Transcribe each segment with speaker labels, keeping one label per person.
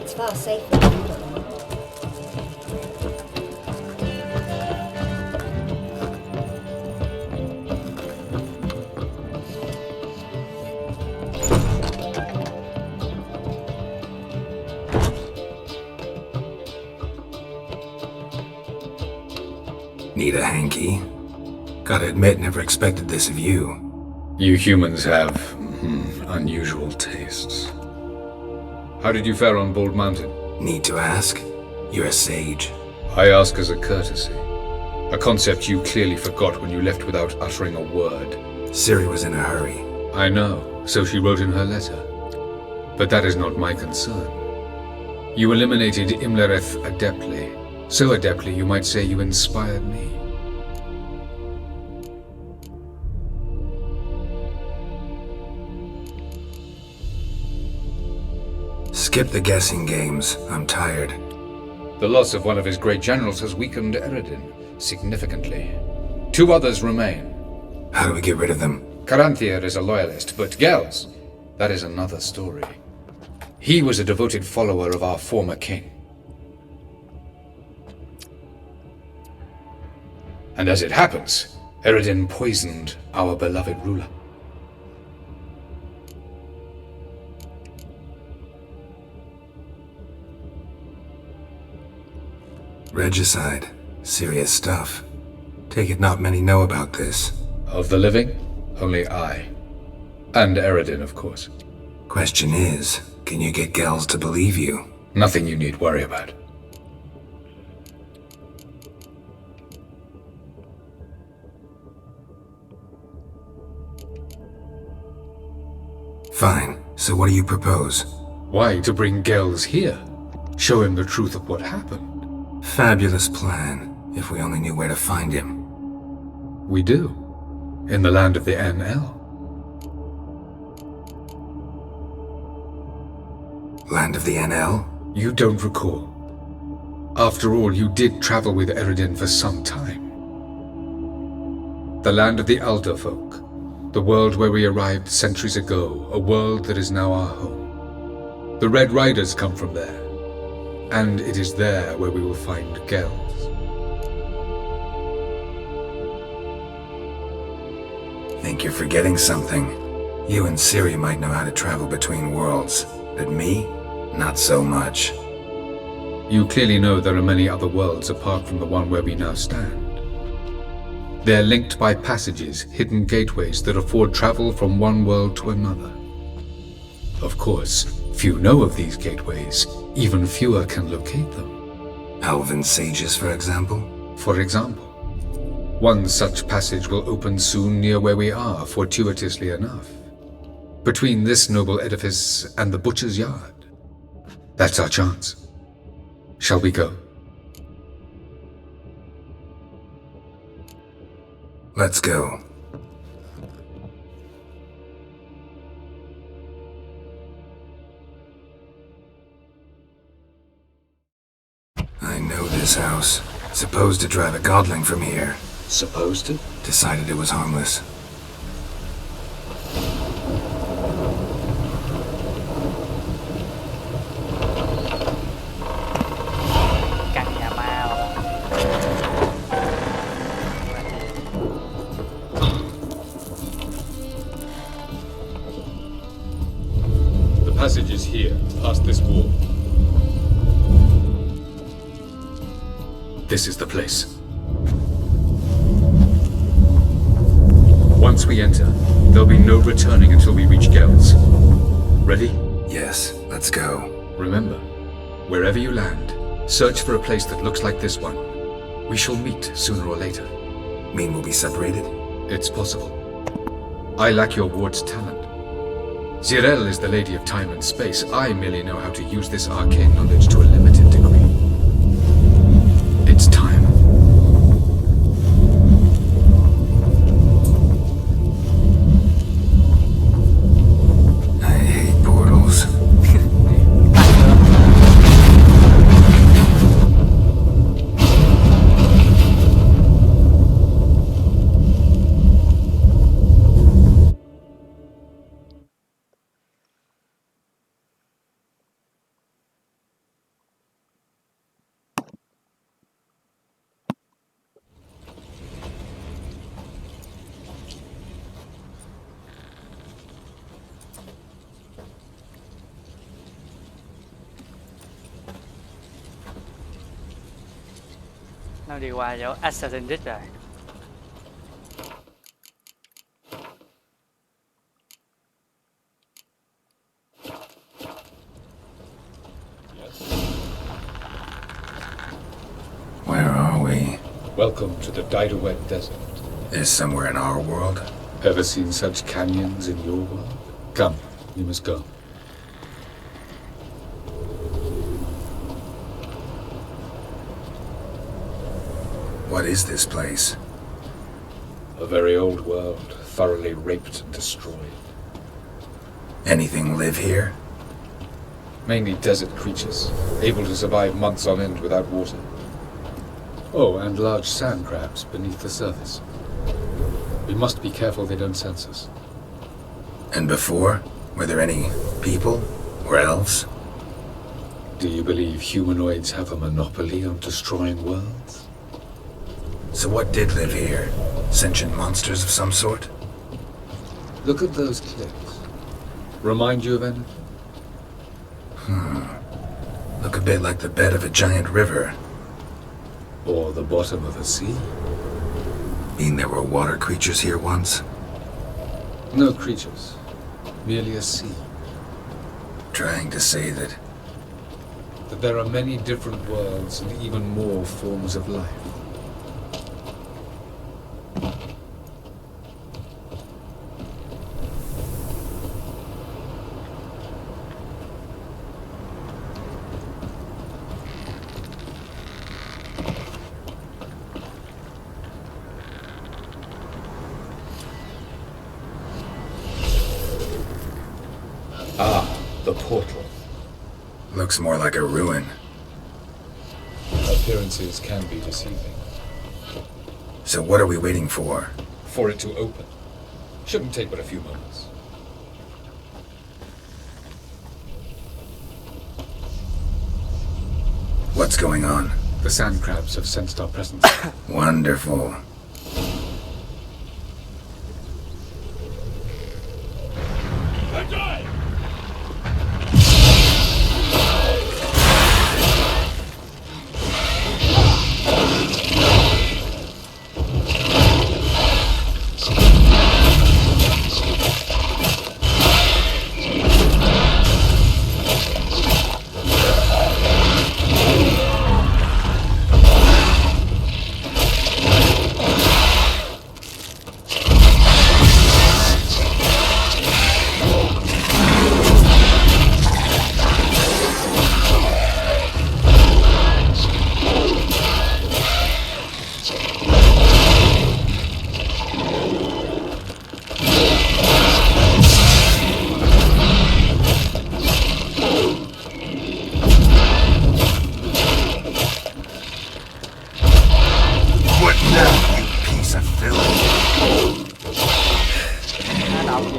Speaker 1: It's far safer than you don't know.
Speaker 2: Need a hanky? Gotta admit, never expected this of you.
Speaker 3: You humans have unusual tastes. How did you fare on Bald Mountain?
Speaker 2: Need to ask? You're a sage.
Speaker 3: I ask as a courtesy. A concept you clearly forgot when you left without uttering a word.
Speaker 2: Ciri was in a hurry.
Speaker 3: I know, so she wrote in her letter. But that is not my concern. You eliminated Imlereth adeptly. So adeptly, you might say you inspired me.
Speaker 2: Skip the guessing games. I'm tired.
Speaker 3: The loss of one of his great generals has weakened Eredin significantly. 2 others remain.
Speaker 2: How do we get rid of them?
Speaker 3: Caranthier is a loyalist, but Gels, that is another story. He was a devoted follower of our former king. And as it happens, Eredin poisoned our beloved ruler.
Speaker 2: Regicide. Serious stuff. Take it not many know about this.
Speaker 3: Of the living, only I. And Eredin, of course.
Speaker 2: Question is, can you get Gels to believe you?
Speaker 3: Nothing you need worry about.
Speaker 2: Fine. So what do you propose?
Speaker 3: Why to bring Gels here? Show him the truth of what happened.
Speaker 2: Fabulous plan, if we only knew where to find him.
Speaker 3: We do. In the land of the NL.
Speaker 2: Land of the NL?
Speaker 3: You don't recall. After all, you did travel with Eredin for some time. The land of the Alder folk. The world where we arrived centuries ago. A world that is now our home. The Red Riders come from there. And it is there where we will find Gels.
Speaker 2: Think you're forgetting something. You and Ciri might know how to travel between worlds, but me? Not so much.
Speaker 3: You clearly know there are many other worlds apart from the one where we now stand. They're linked by passages, hidden gateways that afford travel from one world to another. Of course, few know of these gateways. Even fewer can locate them.
Speaker 2: Elven sages, for example?
Speaker 3: For example. One such passage will open soon near where we are, fortuitously enough. Between this noble edifice and the butcher's yard. That's our chance. Shall we go?
Speaker 2: Let's go. I know this house. Supposed to drive a godling from here.
Speaker 3: Supposed to?
Speaker 2: Decided it was harmless.
Speaker 4: Căn nhà ma.
Speaker 3: The passage is here, past this wall. This is the place. Once we enter, there'll be no returning until we reach Gels. Ready?
Speaker 2: Yes, let's go.
Speaker 3: Remember, wherever you land, search for a place that looks like this one. We shall meet sooner or later.
Speaker 2: Mean we'll be separated?
Speaker 3: It's possible. I lack your ward's talent. Zirel is the lady of time and space. I merely know how to use this arcane knowledge to a limited degree. It's time.
Speaker 2: I hate portals.
Speaker 4: Nó đi qua chỗ Assassin's Creed rồi.
Speaker 2: Where are we?
Speaker 3: Welcome to the Diderwet Desert.
Speaker 2: Is somewhere in our world?
Speaker 3: Ever seen such canyons in your world? Come, we must go.
Speaker 2: What is this place?
Speaker 3: A very old world, thoroughly raped and destroyed.
Speaker 2: Anything live here?
Speaker 3: Mainly desert creatures, able to survive months on end without water. Oh, and large sand crabs beneath the surface. We must be careful they don't sense us.
Speaker 2: And before? Were there any people? Or elves?
Speaker 3: Do you believe humanoids have a monopoly on destroying worlds?
Speaker 2: So what did live here? Sentient monsters of some sort?
Speaker 3: Look at those cliffs. Remind you of anything?
Speaker 2: Look a bit like the bed of a giant river.
Speaker 3: Or the bottom of a sea?
Speaker 2: Mean there were water creatures here once?
Speaker 3: No creatures. Merely a sea.
Speaker 2: Trying to say that...
Speaker 3: That there are many different worlds and even more forms of life. The portal.
Speaker 2: Looks more like a ruin.
Speaker 3: Appearances can be deceiving.
Speaker 2: So what are we waiting for?
Speaker 3: For it to open. Shouldn't take but a few moments.
Speaker 2: What's going on?
Speaker 3: The sand crabs have sensed our presence.
Speaker 2: Wonderful.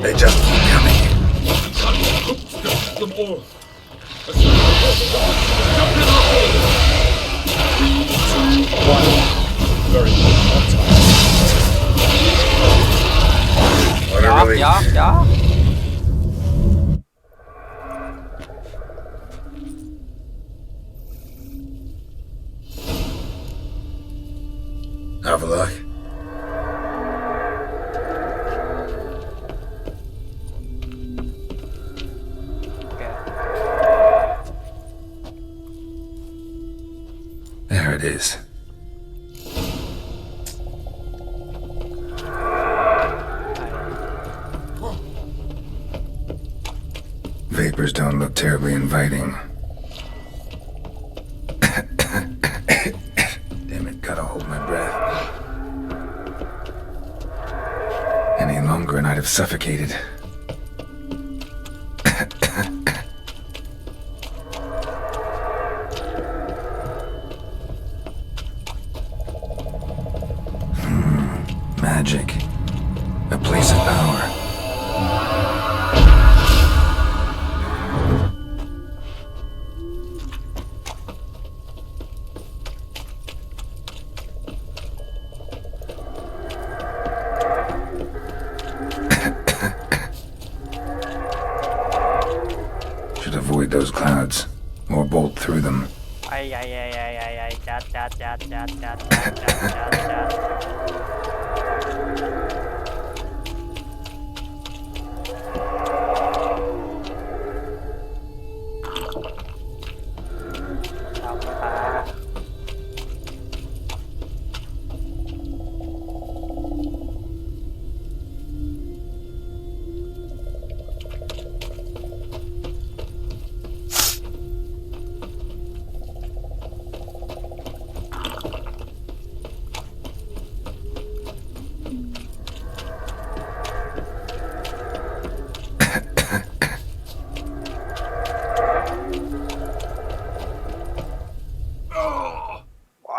Speaker 2: They just keep coming.
Speaker 3: Them all. Very good. On time.
Speaker 2: What a relief.
Speaker 4: Gió.
Speaker 2: Have a look. There it is. Vapors don't look terribly inviting. Damn it, gotta hold my breath. Any longer and I'd have suffocated. Magic. A place of power. Should avoid those clouds, or bolt through them.
Speaker 4: Ai, chát. Đâu rồi ta? Wow.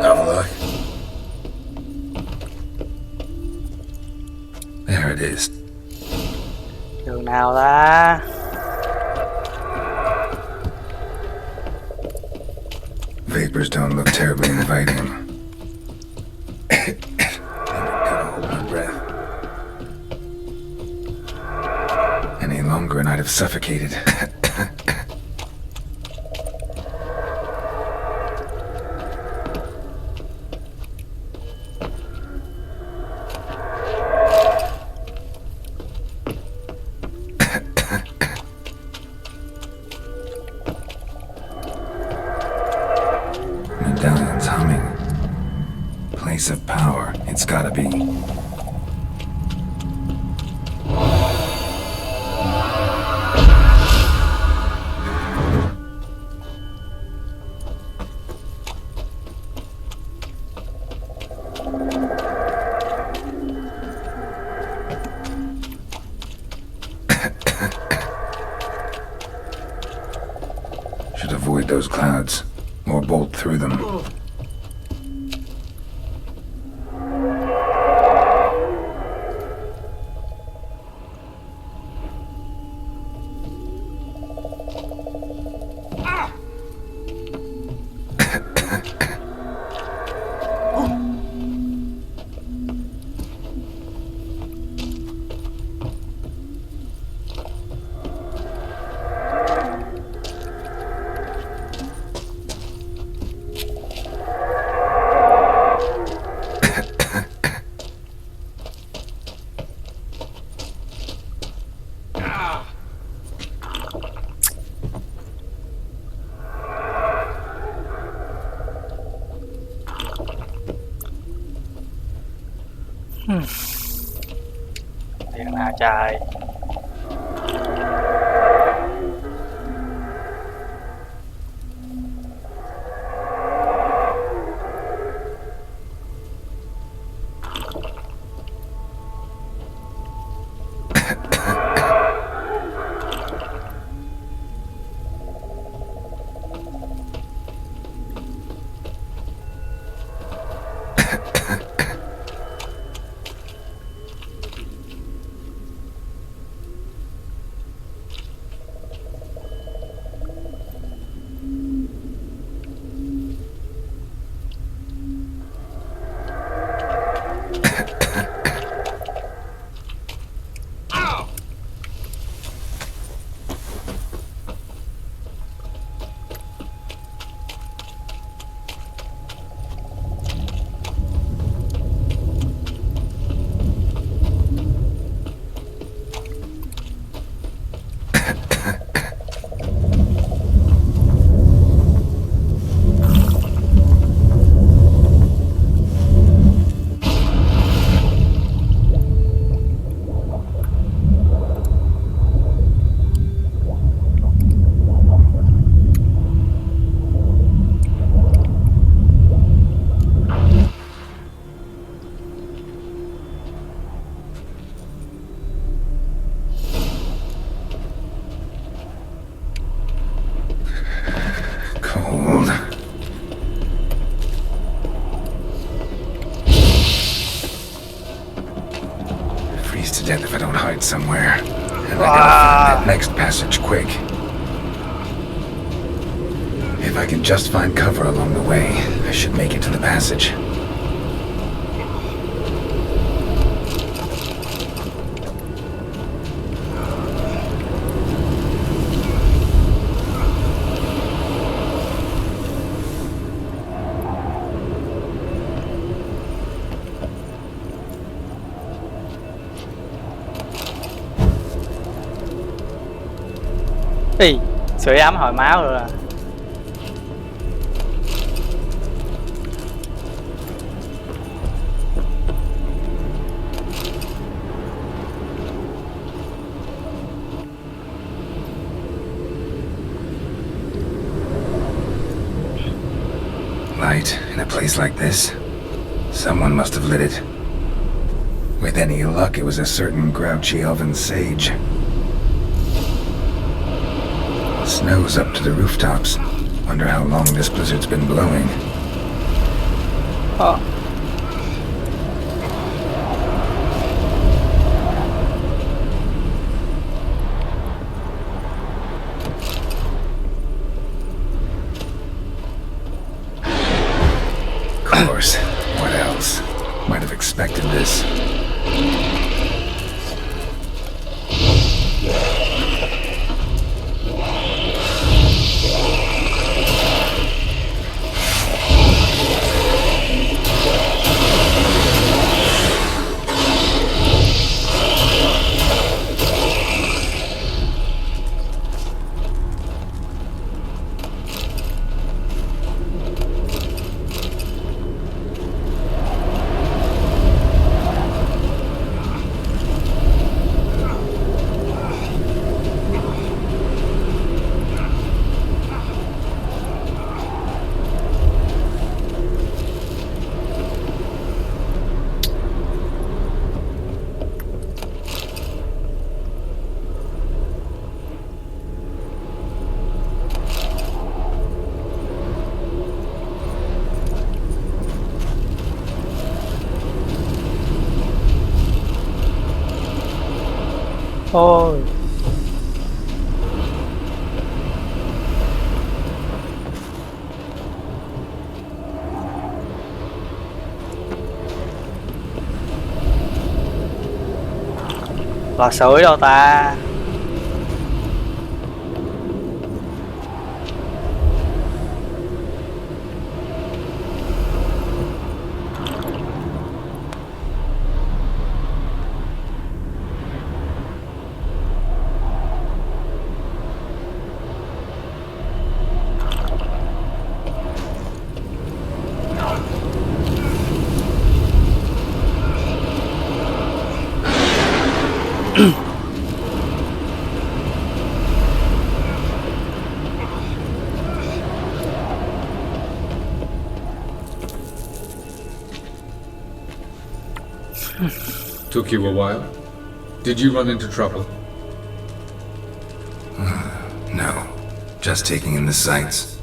Speaker 2: Have a look. There it is.
Speaker 4: Đường nào ta?
Speaker 2: Vapors don't look terribly inviting. Gotta hold my breath. Any longer and I'd have suffocated. Medallion's humming. Place of power, it's gotta be. Should avoid those clouds, or bolt through them.
Speaker 4: Đường nào trời? To death if I don't hide somewhere. And I gotta find that next passage quick. If I can just find cover along the way, I should make it to the passage.
Speaker 5: Ý, sưởi ấm hồi máu rồi à.
Speaker 4: Light in a place like this. Someone must have lit it. With any luck, it was a certain grouchy elven sage. Snow's up to the rooftops. Wonder how long this blizzard's been blowing.
Speaker 5: Ờ.
Speaker 4: Of course. What else? Might have expected this.
Speaker 5: Ôi. Lò sưởi đâu ta?
Speaker 3: Took you a while? Did you run into trouble?
Speaker 2: No. Just taking in the sights.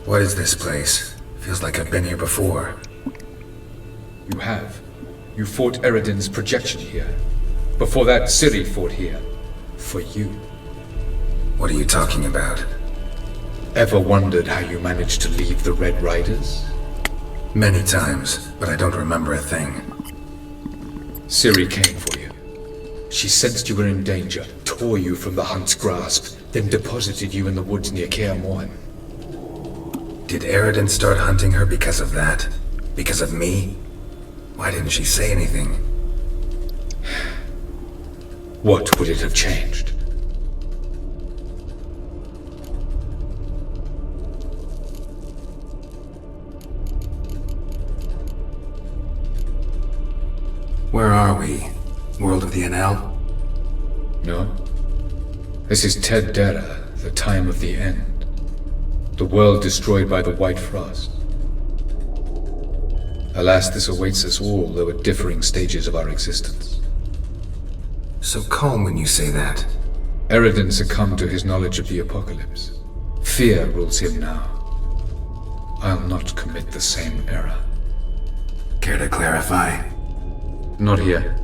Speaker 2: What is this place? Feels like I've been here before.
Speaker 3: You have. You fought Eredin's projection here. Before that, Ciri fought here. For you.
Speaker 2: What are you talking about?
Speaker 3: Ever wondered how you managed to leave the Red Riders?
Speaker 2: Many times, but I don't remember a thing.
Speaker 3: Ciri came for you. She sensed you were in danger, tore you from the Hunt's grasp, then deposited you in the woods near Kaer Morhen.
Speaker 2: Did Eredin start hunting her because of that? Because of me? Why didn't she say anything?
Speaker 3: What would it have changed?
Speaker 2: Where are we? World of the NL?
Speaker 3: No. This is Ted Dera, the time of the end. The world destroyed by the White Frost. Alas, this awaits us all, though at differing stages of our existence.
Speaker 2: So calm when you say that.
Speaker 3: Eredin succumbed to his knowledge of the apocalypse. Fear rules him now. I'll not commit the same error.
Speaker 2: Care to clarify?
Speaker 3: Not here.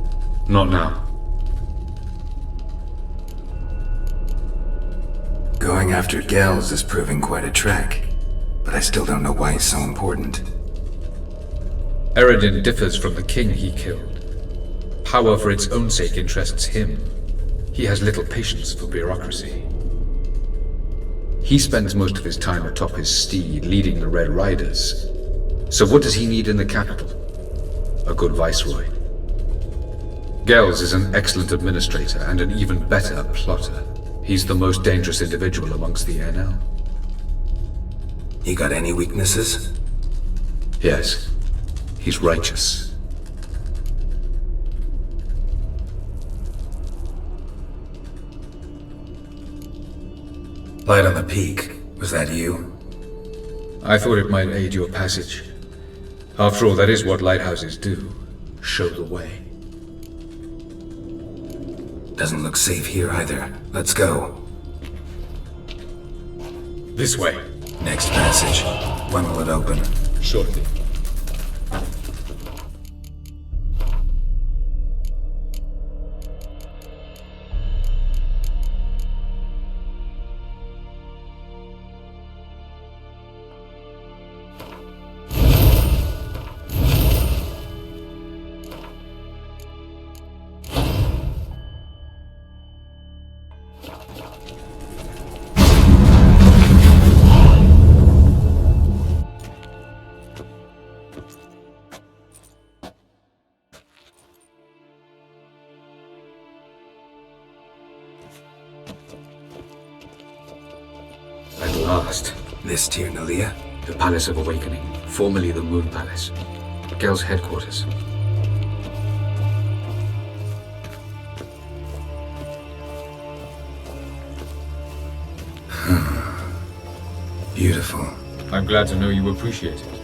Speaker 3: Not now.
Speaker 2: Going after Gels is proving quite a trek, but I still don't know why it's so important.
Speaker 3: Eredin differs from the king he killed. Power for its own sake interests him. He has little patience for bureaucracy. He spends most of his time atop his steed, leading the Red Riders. So what does he need in the capital? A good viceroy. Gels is an excellent administrator and an even better plotter. He's the most dangerous individual amongst the air now.
Speaker 2: You got any weaknesses?
Speaker 3: Yes, he's righteous.
Speaker 2: Light on the peak. Was that you?
Speaker 3: I thought it might aid your passage. After all, that is what lighthouses do. Show the way.
Speaker 2: Doesn't look safe here either. Let's go.
Speaker 3: This way.
Speaker 2: Next passage. When will it open?
Speaker 3: Shortly. At last.
Speaker 2: This Tirnalia?
Speaker 3: The Palace of Awakening, formerly the Moon Palace. Gel's headquarters.
Speaker 2: Beautiful.
Speaker 3: I'm glad to know you appreciate it.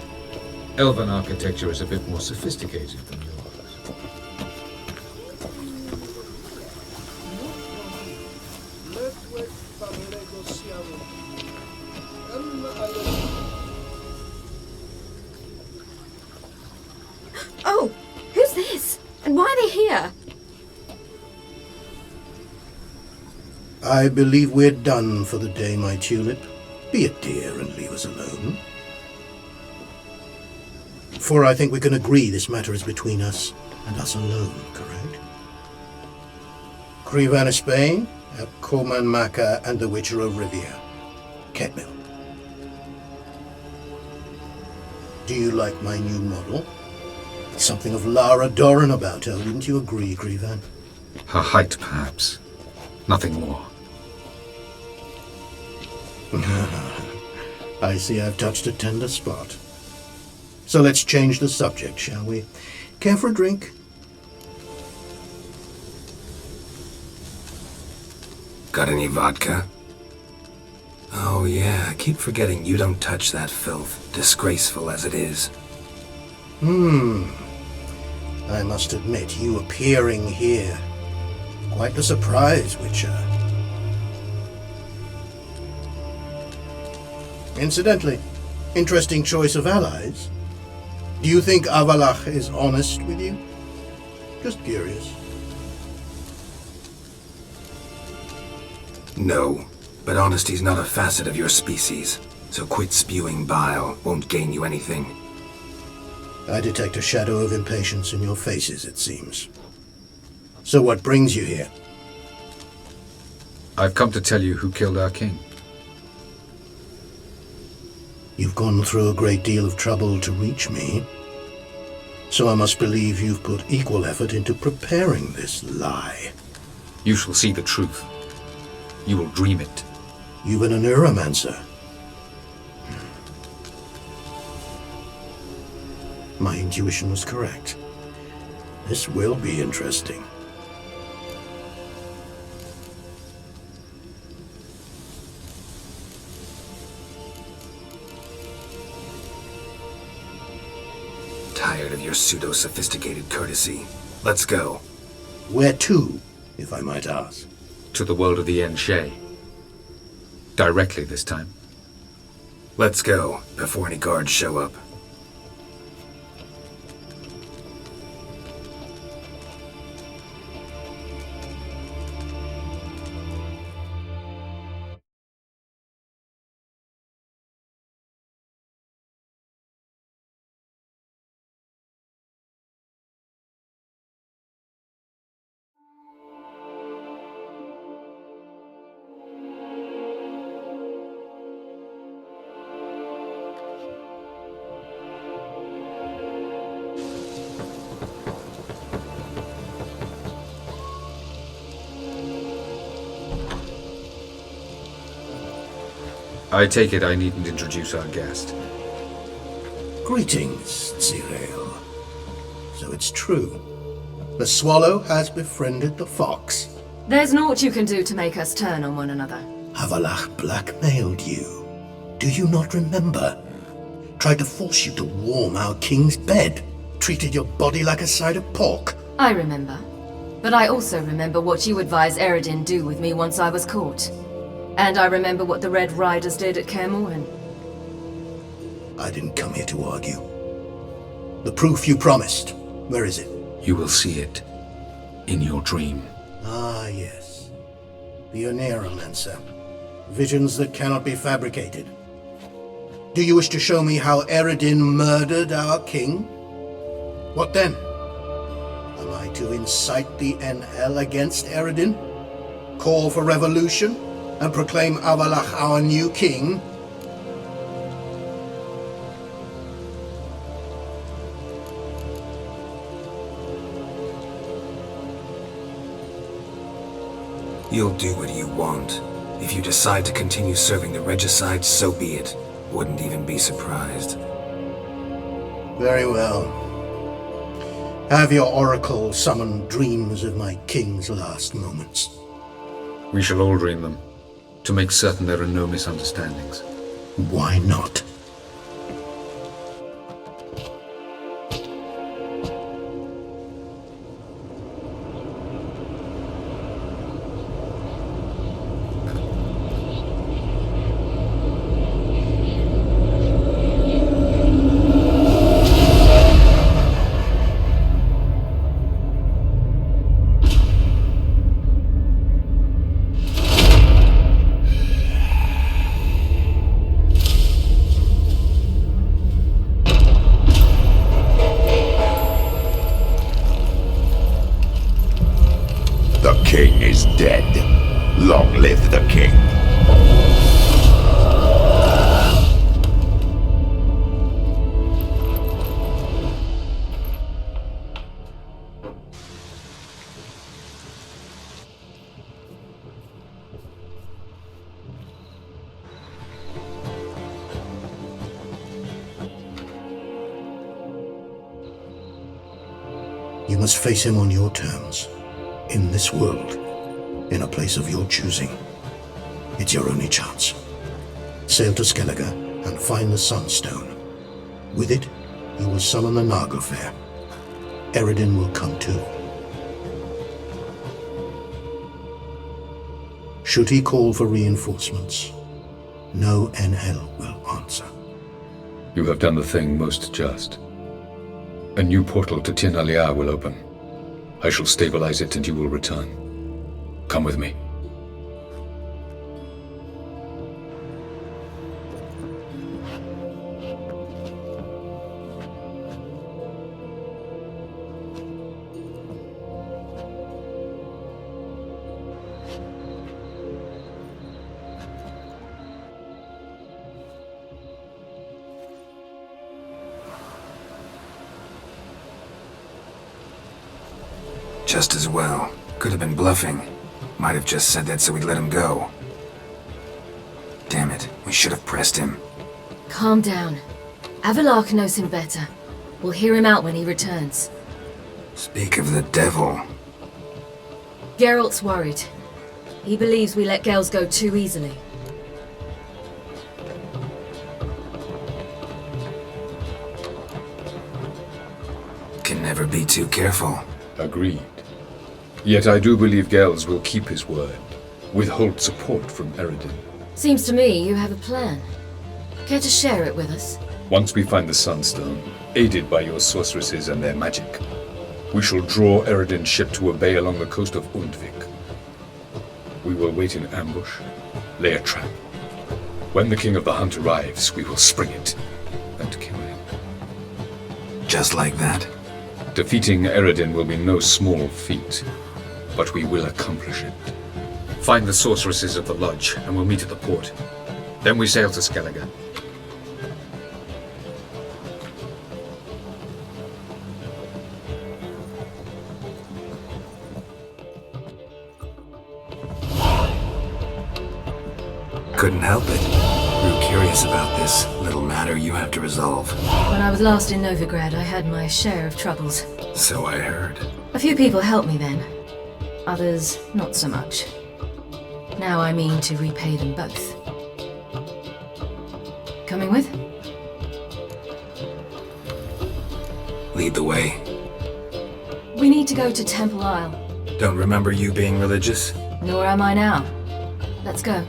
Speaker 3: Elven architecture is a bit more sophisticated than yours.
Speaker 1: Oh, who's this? And why are they here?
Speaker 6: I believe we're done for the day, my tulip. Be a dear and leave us alone. For I think we can agree this matter is between us and us alone, correct? Krivan of Spain, Koman Maka, and the Witcher of Rivia. Ketmil. Do you like my new model? It's something of Lara Doran about her, wouldn't you agree, Krivan?
Speaker 3: Her height, perhaps. Nothing more.
Speaker 6: I see I've touched a tender spot. So let's change the subject, shall we? Care for a drink?
Speaker 2: Got any vodka? Oh yeah, I keep forgetting you don't touch that filth, disgraceful as it is.
Speaker 6: I must admit, you appearing here. Quite the surprise, Witcher. Incidentally, interesting choice of allies. Do you think Avalach is honest with you? Just curious.
Speaker 2: No, but honesty's not a facet of your species, so quit spewing bile, won't gain you anything.
Speaker 6: I detect a shadow of impatience in your faces, it seems. So what brings you here?
Speaker 3: I've come to tell you who killed our king.
Speaker 6: You've gone through a great deal of trouble to reach me, so I must believe you've put equal effort into preparing this lie.
Speaker 3: You shall see the truth. You will dream it.
Speaker 6: You've been a neuromancer. My intuition was correct. This will be interesting.
Speaker 2: Tired of your pseudo-sophisticated courtesy. Let's go.
Speaker 6: Where to, if I might ask?
Speaker 3: To the world of the Enshe. Directly this time.
Speaker 2: Let's go, before any guards show up.
Speaker 3: I take it I needn't introduce our guest.
Speaker 6: Greetings, Zirael. So it's true. The swallow has befriended the fox.
Speaker 1: There's naught you can do to make us turn on one another.
Speaker 6: Havalach blackmailed you. Do you not remember? Tried to force you to warm our king's bed. Treated your body like a side of pork.
Speaker 1: I remember. But I also remember what you advised Eredin do with me once I was caught. And I remember what the Red Riders did at Kaer Morhen.
Speaker 6: I didn't come here to argue. The proof you promised, where is it?
Speaker 3: You will see it in your dream.
Speaker 6: Ah, yes. The Oneiromancer. Visions that cannot be fabricated. Do you wish to show me how Eredin murdered our king? What then? Am I to incite the NL against Eredin? Call for revolution? And proclaim Havalach our new king?
Speaker 2: You'll do what you want. If you decide to continue serving the regicide, so be it. Wouldn't even be surprised.
Speaker 6: Very well. Have your oracle summon dreams of my king's last moments.
Speaker 3: We shall all dream them, to make certain there are no misunderstandings.
Speaker 6: Why not?
Speaker 7: The king is dead. Long live the king.
Speaker 6: You must face him on your terms. In this world, in a place of your choosing. It's your only chance. Sail to Skellige and find the Sunstone. With it, you will summon the Naga Fair. Eredin will come too. Should he call for reinforcements, no NL will answer.
Speaker 3: You have done the thing most just. A new portal to Tin Alia will open. I shall stabilize it and you will return. Come with me.
Speaker 2: Just as well. Could have been bluffing. Might have just said that so we'd let him go. Damn it, we should have pressed him.
Speaker 1: Calm down. Havalach knows him better. We'll hear him out when he returns.
Speaker 2: Speak of the devil.
Speaker 1: Geralt's worried. He believes we let girls go too easily.
Speaker 2: Can never be too careful.
Speaker 3: Agreed. Yet I do believe Gels will keep his word. Withhold support from Eredin.
Speaker 1: Seems to me you have a plan. Care to share it with us?
Speaker 3: Once we find the Sunstone, aided by your sorceresses and their magic, we shall draw Eredin's ship to a bay along the coast of Undvik. We will wait in ambush, lay a trap. When the King of the Hunt arrives, we will spring it and kill him.
Speaker 2: Just like that?
Speaker 3: Defeating Eredin will be no small feat, but we will accomplish it. Find the sorceresses of the lodge, and we'll meet at the port. Then we sail to Skellige.
Speaker 2: Couldn't help it. Grew curious about this little matter you have to resolve.
Speaker 1: When I was last in Novigrad, I had my share of troubles.
Speaker 2: So I heard.
Speaker 1: A few people helped me then. Others, not so much. Now I mean to repay them both. Coming with?
Speaker 2: Lead the way.
Speaker 1: We need to go to Temple Isle.
Speaker 2: Don't remember you being religious?
Speaker 1: Nor am I now. Let's go.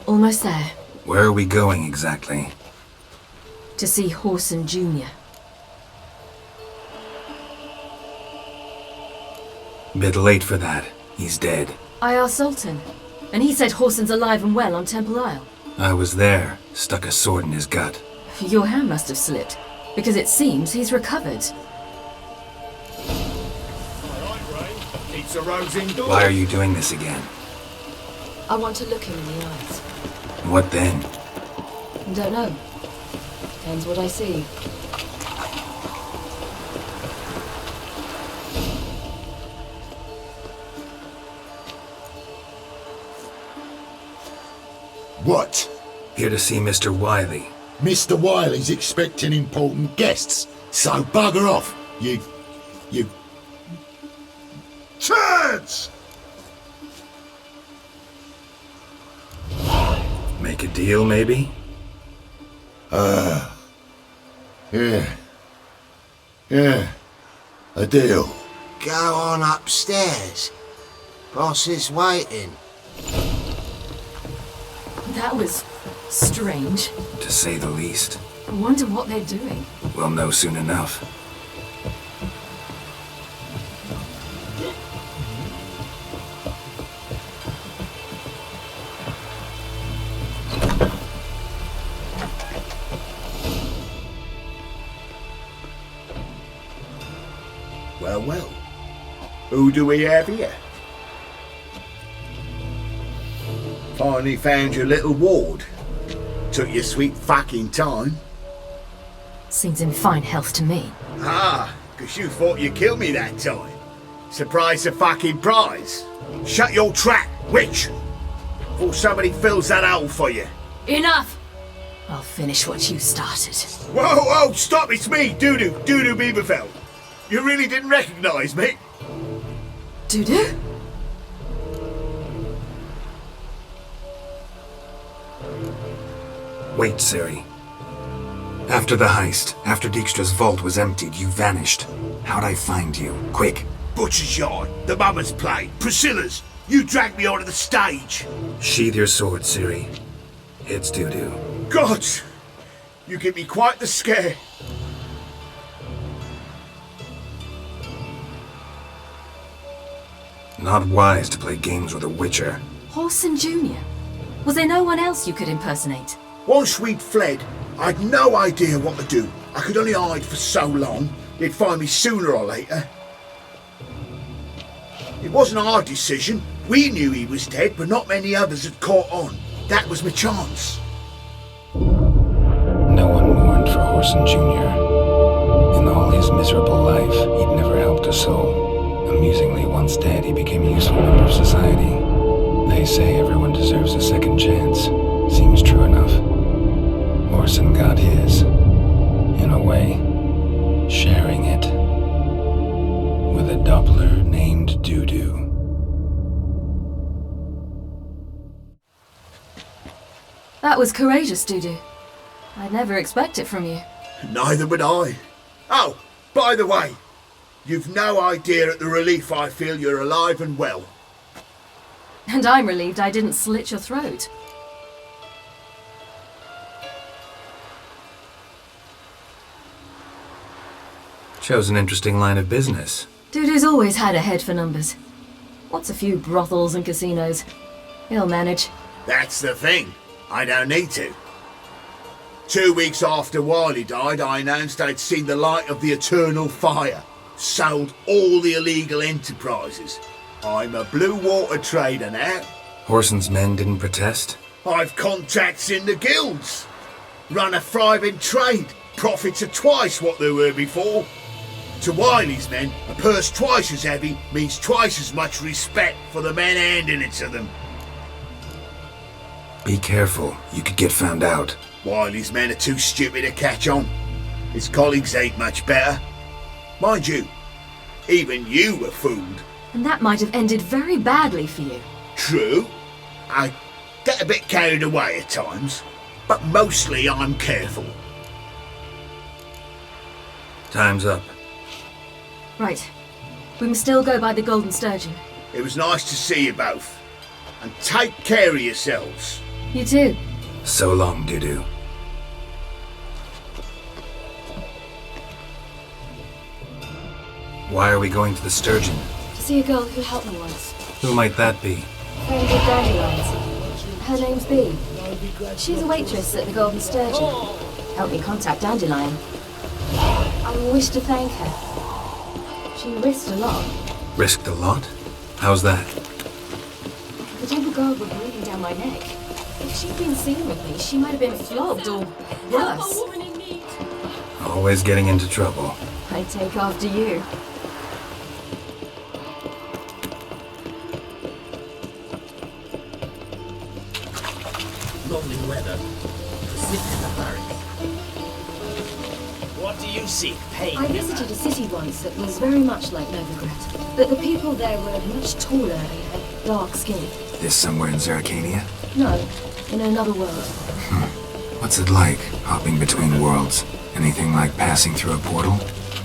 Speaker 1: Almost there.
Speaker 2: Where are we going exactly?
Speaker 1: To see Horson Jr.
Speaker 2: Bit late for that. He's dead.
Speaker 1: I asked Sultan, and he said Horson's alive and well on Temple Isle.
Speaker 2: I was there, stuck a sword in his gut.
Speaker 1: Your hand must have slipped, because it seems he's recovered.
Speaker 2: Why are you doing this again?
Speaker 1: I want to look him in the eyes.
Speaker 2: What then?
Speaker 1: Don't know. Depends what I see.
Speaker 8: What?
Speaker 2: Here to see Mr. Wiley.
Speaker 8: Mr. Wiley's expecting important guests, so bugger off, you turds!
Speaker 2: Make a deal, maybe?
Speaker 8: Yeah, a deal.
Speaker 9: Go on upstairs. Boss is waiting.
Speaker 1: That was strange.
Speaker 2: To say the least.
Speaker 1: I wonder what they're doing.
Speaker 2: We'll know soon enough.
Speaker 8: Well. Who do we have here? Finally found your little ward. Took your sweet fucking time.
Speaker 1: Seems in fine health to me.
Speaker 8: Ah, 'cause you thought you killed me that time. Surprise the fucking prize. Shut your trap, witch! Before somebody fills that hole for you.
Speaker 1: Enough! I'll finish what you started.
Speaker 8: Whoa, stop, it's me, Dudu Bieberfeld. You really didn't recognise me?
Speaker 1: Dudu?
Speaker 2: Wait, Ciri. After the heist, after Dijkstra's vault was emptied, you vanished. How'd I find you? Quick.
Speaker 8: Butcher's yard, the mama's play, Priscilla's. You dragged me onto the stage.
Speaker 2: Sheathe your sword, Ciri. It's Dudu.
Speaker 8: Gods! You give me quite the scare.
Speaker 2: Not wise to play games with a witcher.
Speaker 1: Horson Jr. Was there no one else you could impersonate?
Speaker 8: Once we'd fled, I'd no idea what to do. I could only hide for so long. They'd find me sooner or later. It wasn't our decision. We knew he was dead, but not many others had caught on. That was my chance.
Speaker 2: No one mourned for Horson Jr. In all his miserable life, he'd never helped a soul. Amusingly, once dead, he became a useful member of society. They say everyone deserves a second chance. Seems true enough. Horson got his, in a way, sharing it with a Doppler named Dudu.
Speaker 1: That was courageous, Dudu. I'd never expect it from you.
Speaker 8: Neither would I. Oh, by the way, you've no idea at the relief I feel you're alive and well.
Speaker 1: And I'm relieved I didn't slit your throat.
Speaker 2: Shows an interesting line of business.
Speaker 1: Dudu's always had a head for numbers. What's a few brothels and casinos? He'll manage.
Speaker 8: That's the thing. I don't need to. 2 weeks after Wiley died, I announced I'd seen the light of the eternal fire. Sold all the illegal enterprises. I'm a blue water trader now.
Speaker 2: Horson's men didn't protest?
Speaker 8: I've contacts in the guilds. Run a thriving trade. Profits are twice what they were before. To Wiley's men, a purse twice as heavy means twice as much respect for the men handing it to them.
Speaker 4: Be careful. You could get found out.
Speaker 8: Wiley's men are too stupid to catch on. His colleagues ain't much better. Mind you, even you were fooled.
Speaker 1: And that might have ended very badly for you.
Speaker 8: True. I get a bit carried away at times, but mostly I'm careful.
Speaker 4: Time's up.
Speaker 1: Right. We must still go by the Golden Sturgeon.
Speaker 8: It was nice to see you both. And take care of yourselves.
Speaker 1: You too.
Speaker 4: So long, Dudu. Why are we going to the Sturgeon?
Speaker 1: To see a girl who helped me once.
Speaker 4: Who might that be?
Speaker 1: Friend of Dandelion's. Her name's Bee. She's a waitress at the Golden Sturgeon. Helped me contact Dandelion. I wish to thank her. She risked a lot.
Speaker 4: Risked a lot? How's that?
Speaker 1: The temple guard were breathing down my neck. If she'd been seen with me, she might have been flogged or worse.
Speaker 4: Always getting into trouble.
Speaker 1: I take after you.
Speaker 10: Lovely weather. Sit in the barracks. What do you seek? Pain?
Speaker 1: I visited a city once that was very much like Novigrad, but the people there were much taller and had dark skin.
Speaker 4: This somewhere in Zeracania?
Speaker 1: No, in another world.
Speaker 4: What's it like, hopping between worlds? Anything like passing through a portal?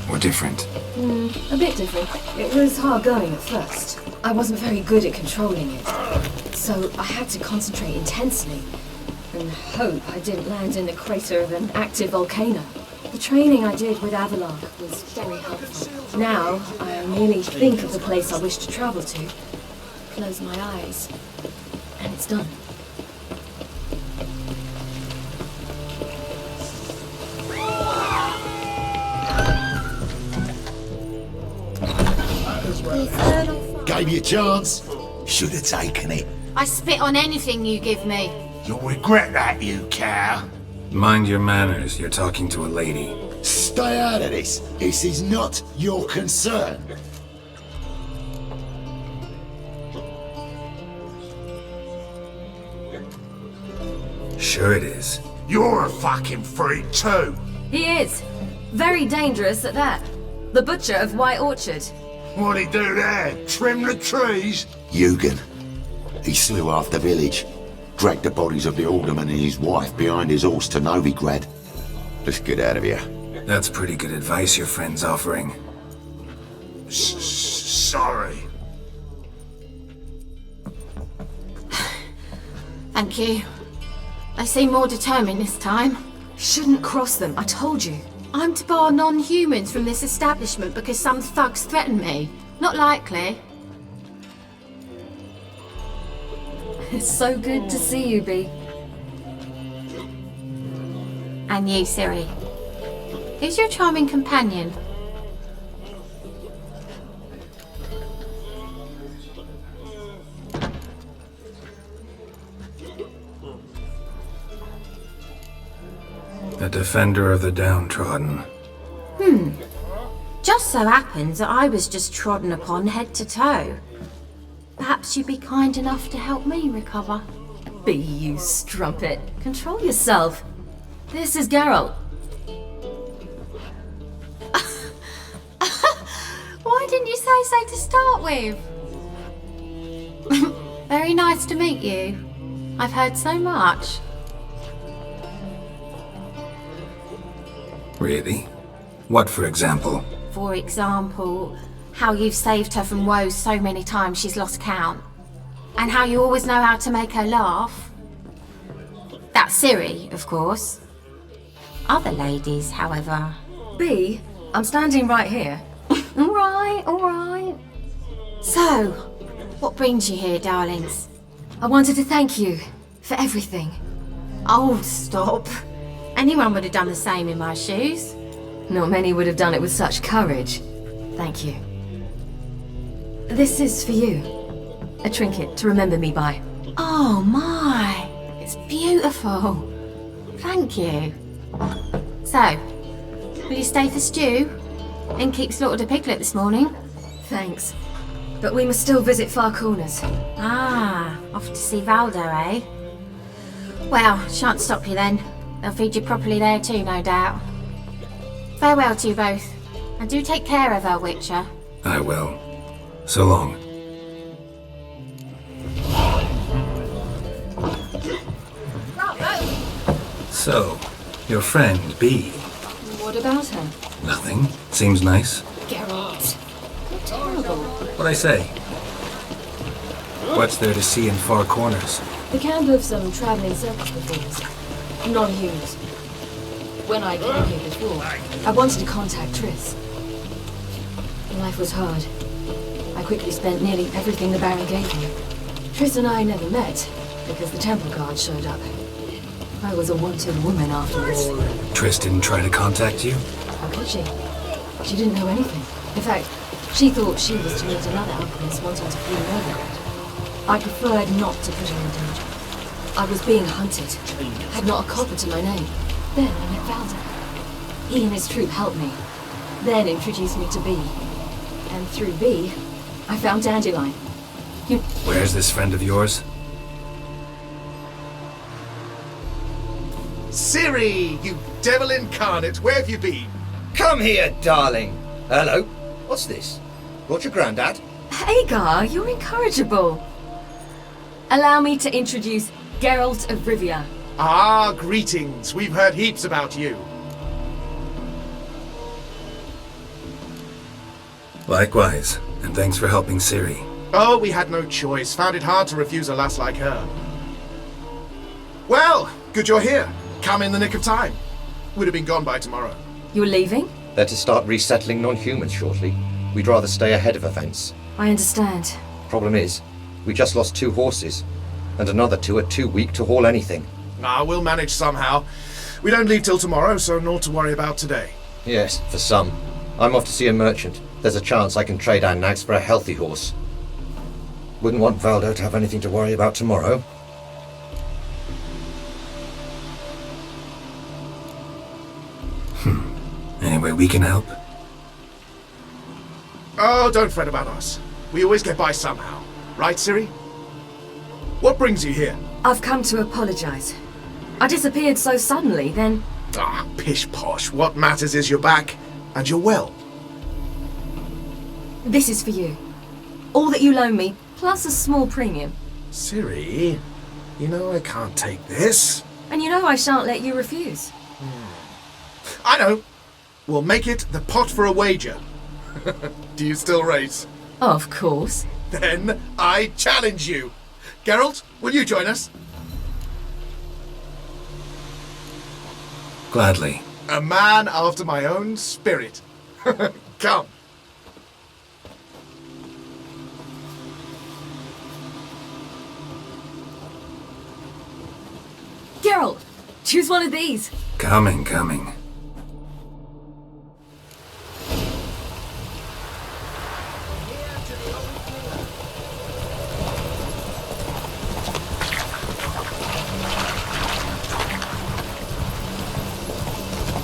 Speaker 4: Or different?
Speaker 1: A bit different. It was hard going at first. I wasn't very good at controlling it, so I had to concentrate intensely and hope I didn't land in the crater of an active volcano. The training I did with Avalark was very helpful. Now, I merely think of the place I wish to travel to, close my eyes, and it's done.
Speaker 7: Gave you a chance. Should have taken it.
Speaker 11: I spit on anything you give me.
Speaker 7: You'll regret that, you cow.
Speaker 4: Mind your manners, you're talking to a lady.
Speaker 7: Stay out of this. This is not your concern.
Speaker 4: Sure it is.
Speaker 7: You're a fucking freak too.
Speaker 1: He is. Very dangerous at that. The butcher of White Orchard.
Speaker 7: What'd he do there? Trim the trees? Eugen. He slew half the village. Dragged the bodies of the alderman and his wife behind his horse to Novigrad. Let's get out of here.
Speaker 4: That's pretty good advice your friend's offering.
Speaker 7: Sorry.
Speaker 11: Thank you. They seem more determined this time.
Speaker 1: Shouldn't cross them, I told you.
Speaker 11: I'm to bar non-humans from this establishment because some thugs threaten me. Not likely.
Speaker 1: It's so good to see you, Bee.
Speaker 11: And you, Siri. Who's your charming companion?
Speaker 4: A defender of the downtrodden.
Speaker 11: Just so happens that I was just trodden upon head to toe. Perhaps you'd be kind enough to help me recover.
Speaker 1: Bee, you strumpet. Control yourself. This is Geralt.
Speaker 11: Why didn't you say so to start with? Very nice to meet you. I've heard so much.
Speaker 4: Really? What, for example?
Speaker 11: For example, how you've saved her from woes so many times she's lost count. And how you always know how to make her laugh. That's Siri, of course. Other ladies, however...
Speaker 1: Bee, I'm standing right here.
Speaker 11: All right. So, what brings you here, darlings?
Speaker 1: I wanted to thank you for everything.
Speaker 11: Oh, stop. Anyone would have done the same in my shoes.
Speaker 1: Not many would have done it with such courage. Thank you. This is for you. A trinket to remember me by.
Speaker 11: Oh my, it's beautiful. Thank you. So, will you stay for stew? Innkeep slaughtered a piglet this morning.
Speaker 1: Thanks. But we must still visit Far Corners.
Speaker 11: Ah, off to see Valdo, eh? Well, shan't stop you then. They'll feed you properly there too, no doubt. Farewell to you both, and do take care of her, Witcher.
Speaker 4: I will. So long. So, your friend, B.
Speaker 1: What about her?
Speaker 4: Nothing. Seems nice.
Speaker 1: Geralt. You're terrible.
Speaker 4: What'd I say? What's there to see in Far Corners?
Speaker 1: The camp of some traveling circus performers. Non-humans. When I came here before, I wanted to contact Triss. Life was hard. I quickly spent nearly everything the Baron gave me. Triss and I never met, because the temple guard showed up. I was a wanted woman afterwards.
Speaker 4: Triss didn't try to contact you?
Speaker 1: How could she? She didn't know anything. In fact, she thought she was to meet another alchemist wanting to flee Novigrad. I preferred not to put her in danger. I was being hunted. Had not a copper to my name. Then I met Valdo. He and his troop helped me. Then introduced me to B. And through B, I found Dandelion.
Speaker 4: Where's this friend of yours?
Speaker 12: Ciri, you devil incarnate, where have you been?
Speaker 10: Come here, darling. Hello. What's this? Got your granddad?
Speaker 1: Hagar, you're incorrigible. Allow me to introduce Geralt of Rivia.
Speaker 12: Ah, greetings. We've heard heaps about you.
Speaker 4: Likewise, and thanks for helping Ciri.
Speaker 12: Oh, we had no choice. Found it hard to refuse a lass like her. Well, good you're here. Come in the nick of time. Would have been gone by tomorrow.
Speaker 1: You're leaving?
Speaker 10: They're to start resettling non-humans shortly. We'd rather stay ahead of events.
Speaker 1: I understand.
Speaker 10: Problem is, we just lost 2 horses, and another 2 are too weak to haul anything.
Speaker 12: Ah, we'll manage somehow. We don't leave till tomorrow, so naught to worry about today.
Speaker 10: Yes, for some. I'm off to see a merchant. There's a chance I can trade our nags for a healthy horse. Wouldn't want Valdo to have anything to worry about tomorrow.
Speaker 4: Any way we can help?
Speaker 12: Oh, don't fret about us. We always get by somehow. Right, Ciri? What brings you here?
Speaker 1: I've come to apologize. I disappeared so suddenly, then...
Speaker 12: Ah, pish-posh. What matters is you're back, and you're well.
Speaker 1: This is for you. All that you loan me, plus a small premium.
Speaker 12: Ciri, you know I can't take this.
Speaker 1: And you know I shan't let you refuse.
Speaker 12: I know. We'll make it the pot for a wager. Do you still race?
Speaker 1: Of course.
Speaker 12: Then I challenge you. Geralt, will you join us?
Speaker 4: Gladly.
Speaker 12: A man after my own spirit. Come.
Speaker 1: Geralt, choose one of these.
Speaker 4: Coming.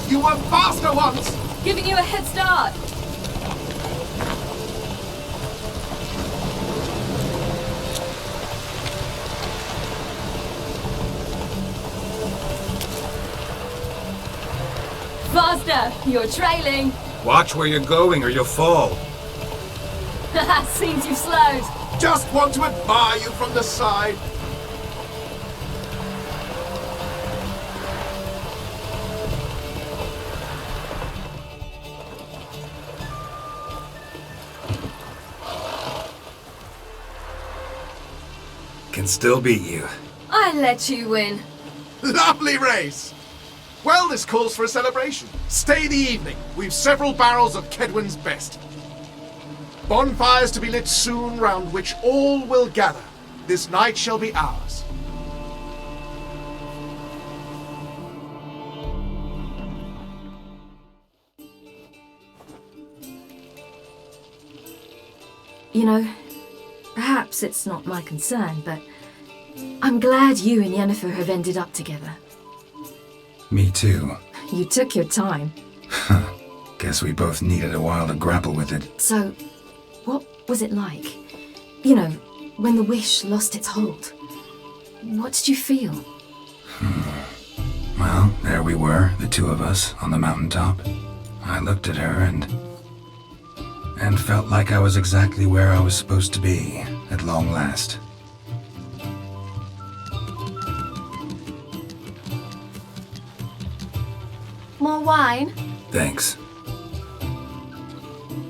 Speaker 12: You were faster once!
Speaker 1: Giving you a head start. Faster! You're trailing.
Speaker 4: Watch where you're going or you'll fall.
Speaker 1: Seems you've slowed.
Speaker 12: Just want to admire you from the side.
Speaker 4: Can still beat you.
Speaker 1: I let you win.
Speaker 12: Lovely race! Well, this calls for a celebration. Stay the evening. We've several barrels of Kedwin's best. Bonfires to be lit soon, round which all will gather. This night shall be ours.
Speaker 1: You know, perhaps it's not my concern, but I'm glad you and Yennefer have ended up together.
Speaker 4: Me too.
Speaker 1: You took your time.
Speaker 4: Guess we both needed a while to grapple with it.
Speaker 1: So, what was it like? You know, when the wish lost its hold. What did you feel?
Speaker 4: Well, there we were, the two of us, on the mountaintop. I looked at her and felt like I was exactly where I was supposed to be, at long last.
Speaker 11: More wine?
Speaker 4: Thanks.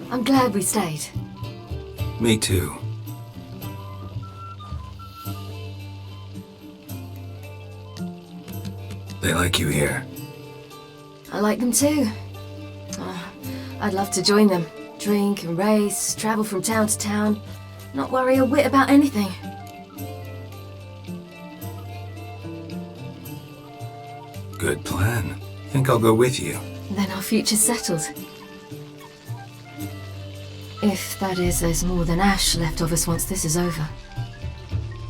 Speaker 1: I'm glad we stayed.
Speaker 4: Me too. They like you here.
Speaker 1: I like them too. Oh, I'd love to join them. Drink and race, travel from town to town, not worry a whit about anything.
Speaker 4: Good plan. Think I'll go with you.
Speaker 1: Then our future's settled. If, that is, there's more than ash left of us once this is over.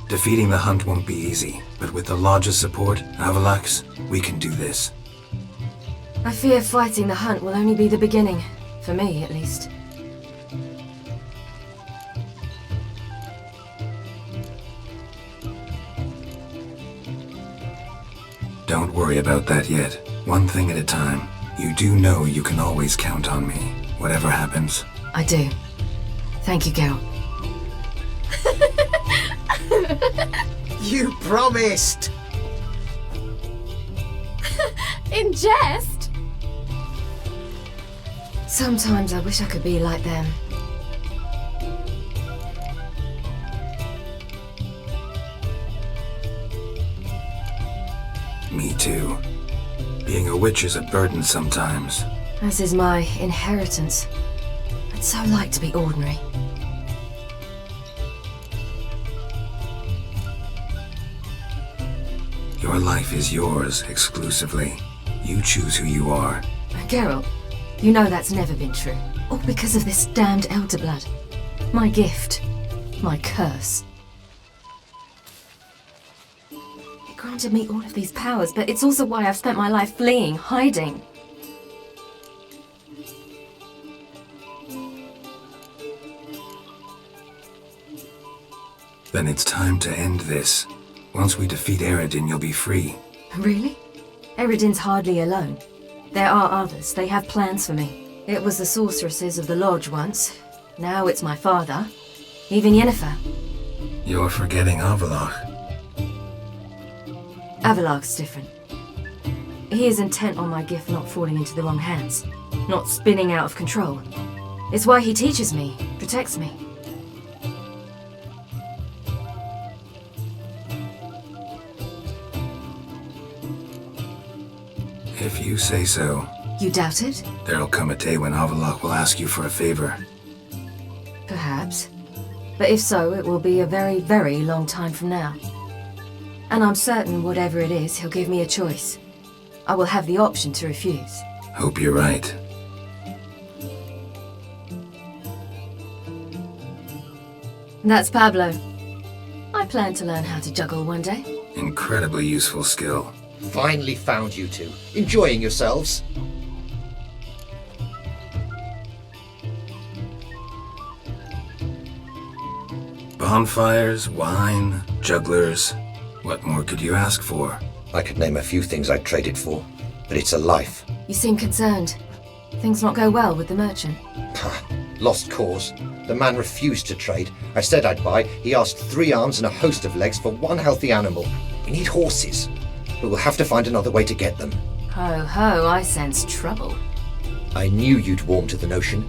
Speaker 4: Defeating the hunt won't be easy, but with the Lodge's support, Avalax, we can do this.
Speaker 1: I fear fighting the hunt will only be the beginning. For me, at least.
Speaker 4: Don't worry about that yet. One thing at a time. You do know you can always count on me, whatever happens.
Speaker 1: I do. Thank you, Geralt.
Speaker 9: You promised!
Speaker 11: In jest?
Speaker 1: Sometimes I wish I could be like them.
Speaker 4: Me too. Being a witch is a burden sometimes.
Speaker 1: As is my inheritance. I'd so like to be ordinary.
Speaker 4: Your life is yours exclusively. You choose who you are.
Speaker 1: Geralt, you know that's never been true. All because of this damned elder blood. My gift. My curse. It granted me all of these powers, but it's also why I've spent my life fleeing, hiding.
Speaker 4: Then it's time to end this. Once we defeat Eredin, you'll be free.
Speaker 1: Really? Eredin's hardly alone. There are others. They have plans for me. It was the sorceresses of the Lodge once. Now it's my father. Even Yennefer.
Speaker 4: You're forgetting Avalach.
Speaker 1: Avalach's different. He is intent on my gift not falling into the wrong hands. Not spinning out of control. It's why he teaches me, protects me.
Speaker 4: If you say so.
Speaker 1: You doubt it?
Speaker 4: There'll come a day when Avalach will ask you for a favor.
Speaker 1: Perhaps. But if so, it will be a very, very long time from now. And I'm certain whatever it is, he'll give me a choice. I will have the option to refuse.
Speaker 4: Hope you're right.
Speaker 1: That's Pablo. I plan to learn how to juggle one day.
Speaker 4: Incredibly useful skill.
Speaker 10: Finally found you two. Enjoying yourselves?
Speaker 4: Bonfires, wine, jugglers. What more could you ask for?
Speaker 10: I could name a few things I'd trade it for, but it's a life.
Speaker 1: You seem concerned. Things not go well with the merchant.
Speaker 10: Lost cause. The man refused to trade. I said I'd buy. He asked 3 arms and a host of legs for 1 healthy animal. We need horses, but we'll have to find another way to get them.
Speaker 1: Ho ho, I sense trouble.
Speaker 10: I knew you'd warm to the notion.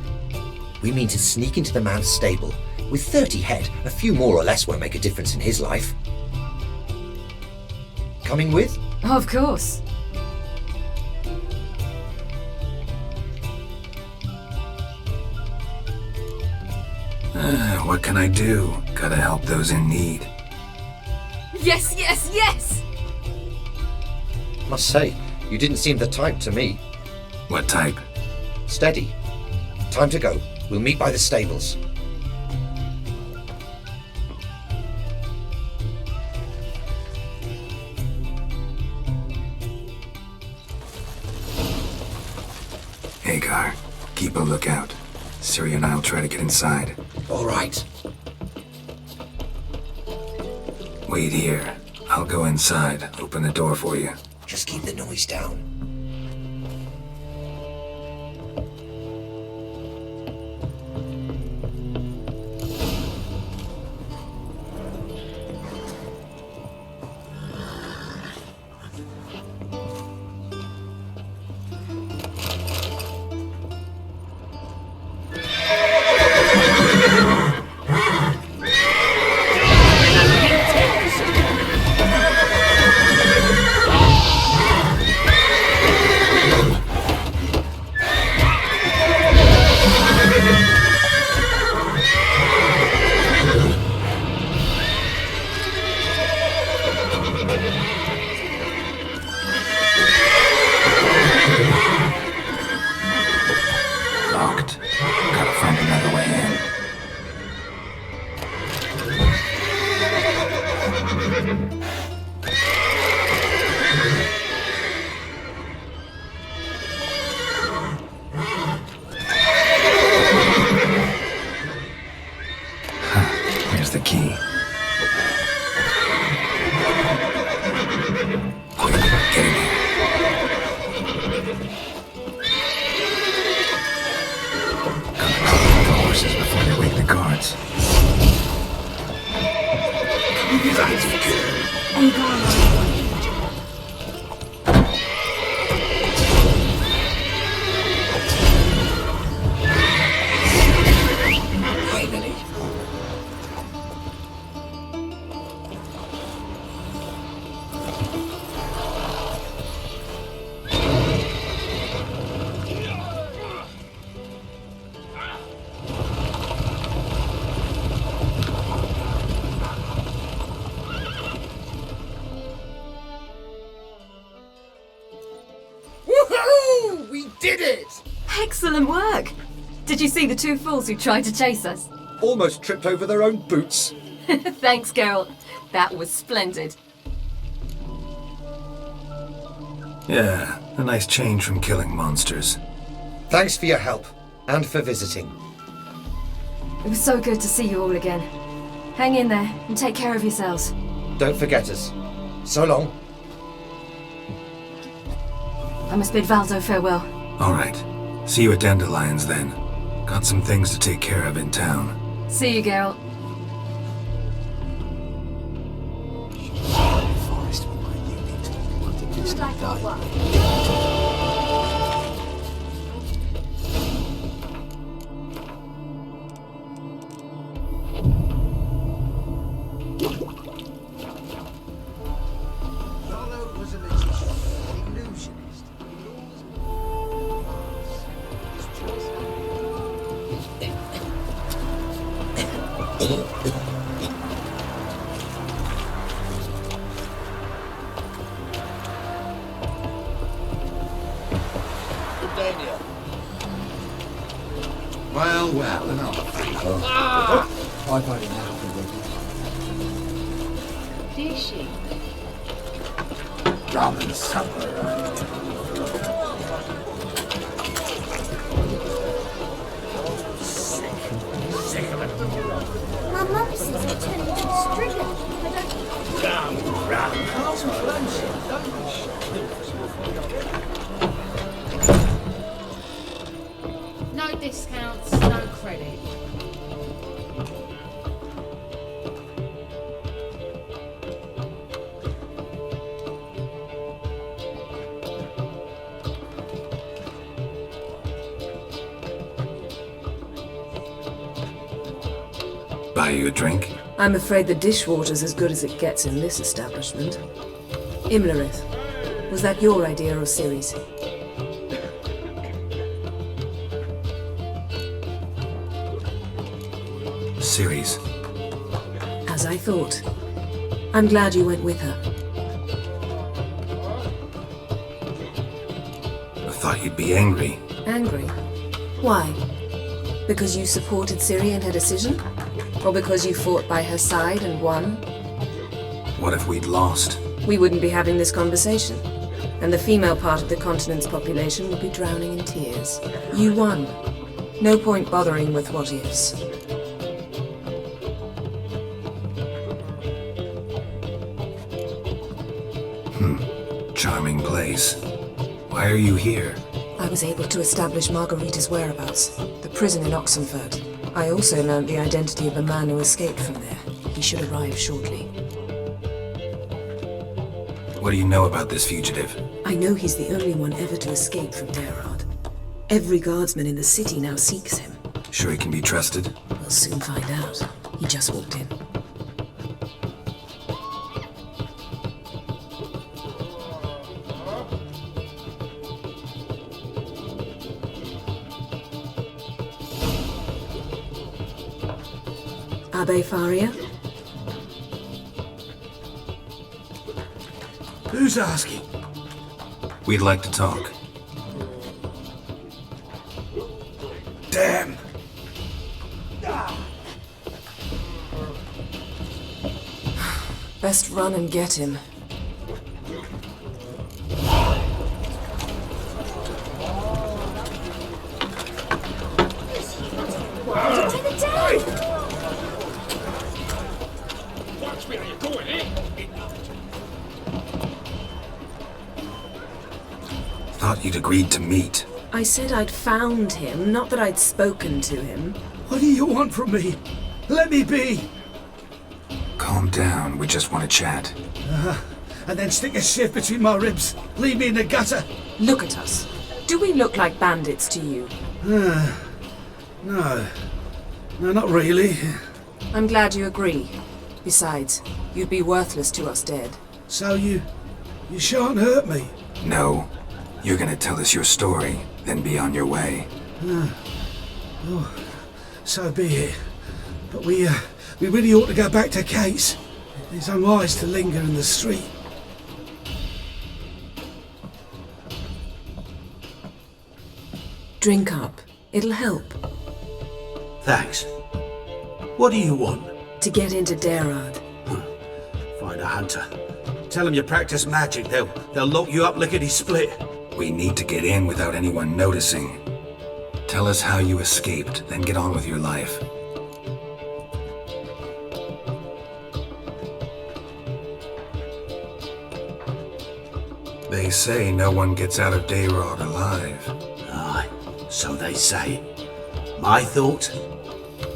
Speaker 10: We mean to sneak into the man's stable. With 30 head, a few more or less won't make a difference in his life. Coming with?
Speaker 1: Of course.
Speaker 4: What can I do? Gotta help those in need.
Speaker 11: Yes, yes, yes!
Speaker 10: Must say, you didn't seem the type to me.
Speaker 4: What type?
Speaker 10: Steady. Time to go. We'll meet by the stables.
Speaker 4: Hagar, Keep a lookout. Siri and I'll try to get inside.
Speaker 10: All right.
Speaker 4: Wait here. I'll go inside. Open the door for you.
Speaker 10: Just keep the noise down.
Speaker 4: Locked. Gotta find another way in. Here's the key. Quick, get in here. The horses before they wake the guards.
Speaker 10: Finally.
Speaker 1: Woohoo! We did it! Excellent work! Did you see the two fools who tried to chase us?
Speaker 10: Almost tripped over their own boots.
Speaker 1: Thanks, Carol. That was splendid.
Speaker 4: Yeah, a nice change from killing monsters.
Speaker 10: Thanks for your help and for visiting.
Speaker 1: It was so good to see you all again. Hang in there and take care of yourselves.
Speaker 10: Don't forget us. So long.
Speaker 1: I must bid Valdo farewell.
Speaker 4: All right. See you at Dandelions then. Got some things to take care of in town.
Speaker 1: See you, Geralt.
Speaker 8: Well, enough. I've had enough of
Speaker 11: Did she?
Speaker 8: it. Rum and supper. Sick of it.
Speaker 11: My mum says I turned into a stringer. No discounts, no credit.
Speaker 4: Buy you a drink?
Speaker 13: I'm afraid the dishwater's as good as it gets in this establishment. Imlerith, was that your idea or Ciri's?
Speaker 4: Ciri's.
Speaker 13: As I thought. I'm glad you went with her.
Speaker 4: I thought you'd be angry.
Speaker 13: Angry? Why? Because you supported Ciri in her decision? Or because you fought by her side and won?
Speaker 4: What if we'd lost?
Speaker 13: We wouldn't be having this conversation. and the female part of the continent's population would be drowning in tears. You won. No point bothering with what ifs.
Speaker 4: Charming place. Why are you here?
Speaker 13: I was able to establish Margarita's whereabouts, the prison in Oxenfurt. I also learned the identity of a man who escaped from there. He should arrive shortly.
Speaker 4: What do you know about this fugitive?
Speaker 13: I know he's the only one ever to escape from Derard. Every guardsman in the city now seeks him.
Speaker 4: Sure he can be trusted?
Speaker 13: We'll soon find out. He just walked in. Abbe Faria?
Speaker 6: Who's asking?
Speaker 4: We'd like to talk.
Speaker 6: Damn!
Speaker 13: Best run and get him.
Speaker 4: Thought you'd agreed to meet.
Speaker 13: I said I'd found him, not that I'd spoken to him.
Speaker 6: What do you want from me? Let me be!
Speaker 4: Calm down, we just want to chat.
Speaker 6: And then stick a sieve between my ribs. Leave me in the gutter.
Speaker 13: Look at us. Do we look like bandits to you?
Speaker 6: No. No, not really.
Speaker 13: I'm glad you agree. Besides, you'd be worthless to us dead.
Speaker 6: So you shan't hurt me?
Speaker 4: No. You're gonna tell us your story, then be on your way.
Speaker 6: Oh, so be it. But we really ought to go back to Kate's. It's unwise to linger in the street.
Speaker 13: Drink up. It'll help.
Speaker 6: Thanks. What do you want?
Speaker 13: To get into Derard.
Speaker 6: Find a hunter. Tell them you practice magic. They'll lock you up lickety-split.
Speaker 4: We need to get in without anyone noticing. Tell us how you escaped, then get on with your life. They say no one gets out of Derard alive.
Speaker 6: Aye, so they say. My thought?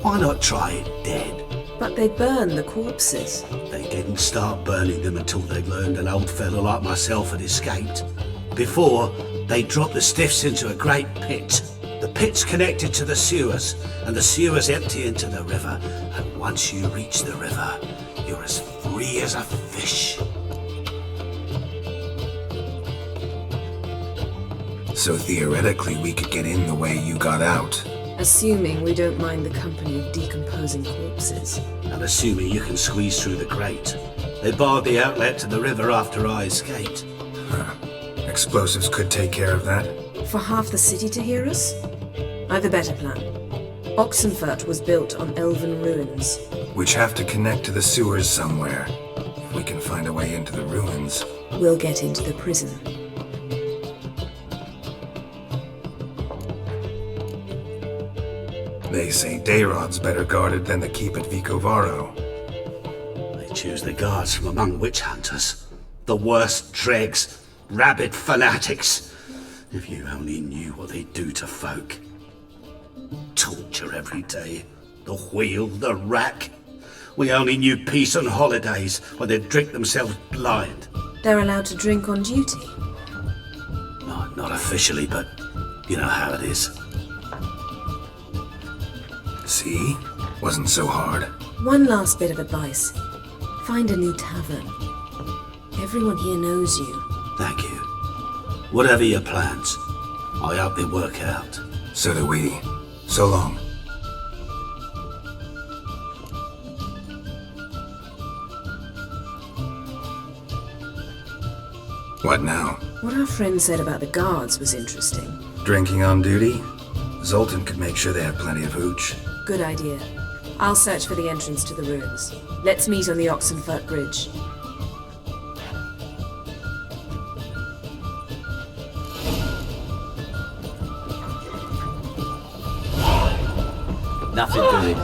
Speaker 6: Why not try it dead?
Speaker 13: But they burn the corpses.
Speaker 6: They didn't start burning them until they learned an old fellow like myself had escaped. Before, they dropped the stiffs into a great pit. The pit's connected to the sewers, and the sewers empty into the river. And once you reach the river, you're as free as a fish.
Speaker 4: So theoretically, we could get in the way you got out.
Speaker 13: Assuming we don't mind the company of decomposing corpses.
Speaker 6: And assuming you can squeeze through the grate. They barred the outlet to the river after I escaped.
Speaker 4: Explosives could take care of that.
Speaker 13: For half the city to hear us? I've a better plan. Oxenfurt was built on elven ruins.
Speaker 4: Which have to connect to the sewers somewhere. If we can find a way into the ruins.
Speaker 13: We'll get into the prison.
Speaker 4: They say Dayrod's better guarded than the keep at Vicovaro.
Speaker 6: They choose the guards from among witch hunters. The worst dregs. Rabid fanatics. If you only knew what they do to folk. Torture every day. The wheel, the rack. We only knew peace on holidays when they'd drink themselves blind.
Speaker 13: They're allowed to drink on duty?
Speaker 6: Not officially, but you know how it is.
Speaker 4: See? Wasn't so hard.
Speaker 13: One last bit of advice. Find a new tavern. Everyone here knows you.
Speaker 6: Thank you. Whatever your plans, I hope they work out.
Speaker 4: So do we. So long. What now?
Speaker 13: What our friend said about the guards was interesting.
Speaker 4: Drinking on duty? Zoltan could make sure they have plenty of hooch.
Speaker 13: Good idea. I'll search for the entrance to the ruins. Let's meet on the Oxenfurt Bridge.
Speaker 14: nothing, does it?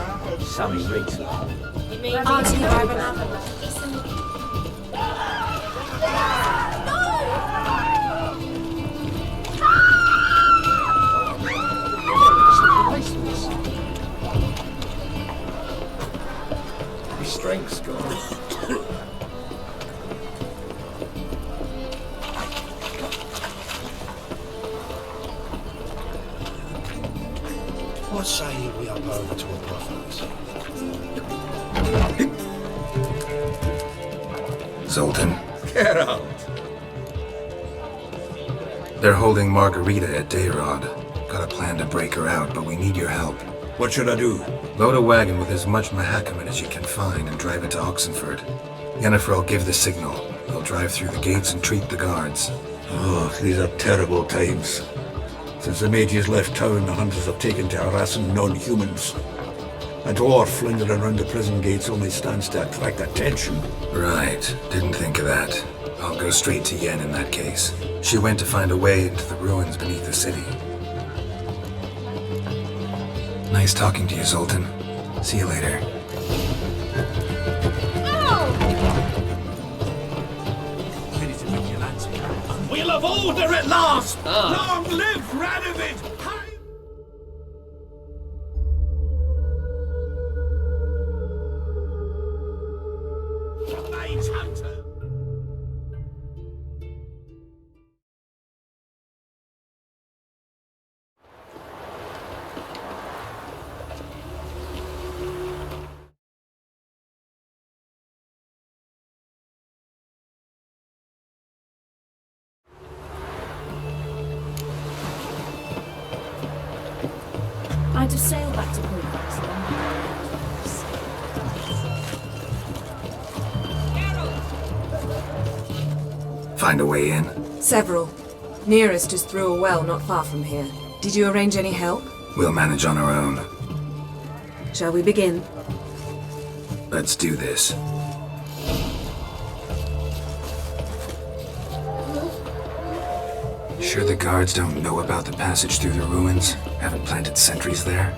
Speaker 14: Sammy Reeks.
Speaker 13: Auntie, grab another.
Speaker 4: His strength's gone.
Speaker 6: What say we up over to a brothels?
Speaker 4: Zoltan,
Speaker 12: Get out.
Speaker 4: they're holding Margarita at Dayrod. Got a plan to break her out, but we need your help.
Speaker 15: What should I do?
Speaker 4: Load a wagon with as much Mahakaman as you can find and drive it to Oxenford. Yennefer will give the signal. They'll drive through the gates and treat the guards.
Speaker 15: Oh, these are terrible times. Since the mages left town, the hunters have taken to harassing non-humans. A dwarf lingering around the prison gates only stands to attract attention.
Speaker 4: Right, didn't think of that. I'll go straight to Yen in that case. She went to find a way into the ruins beneath the city. Nice talking to you, Zoltan. See you later.
Speaker 12: We'll have order at last! Long live Radovid! Mage Hunter!
Speaker 1: I'd have sailed back to Port.
Speaker 4: Find a way in?
Speaker 13: Several. Nearest is through a well not far from here. Did you arrange any help?
Speaker 4: We'll manage on our own.
Speaker 13: Shall we begin?
Speaker 4: Let's do this. Sure the guards don't know about the passage through the ruins? Haven't planted sentries there?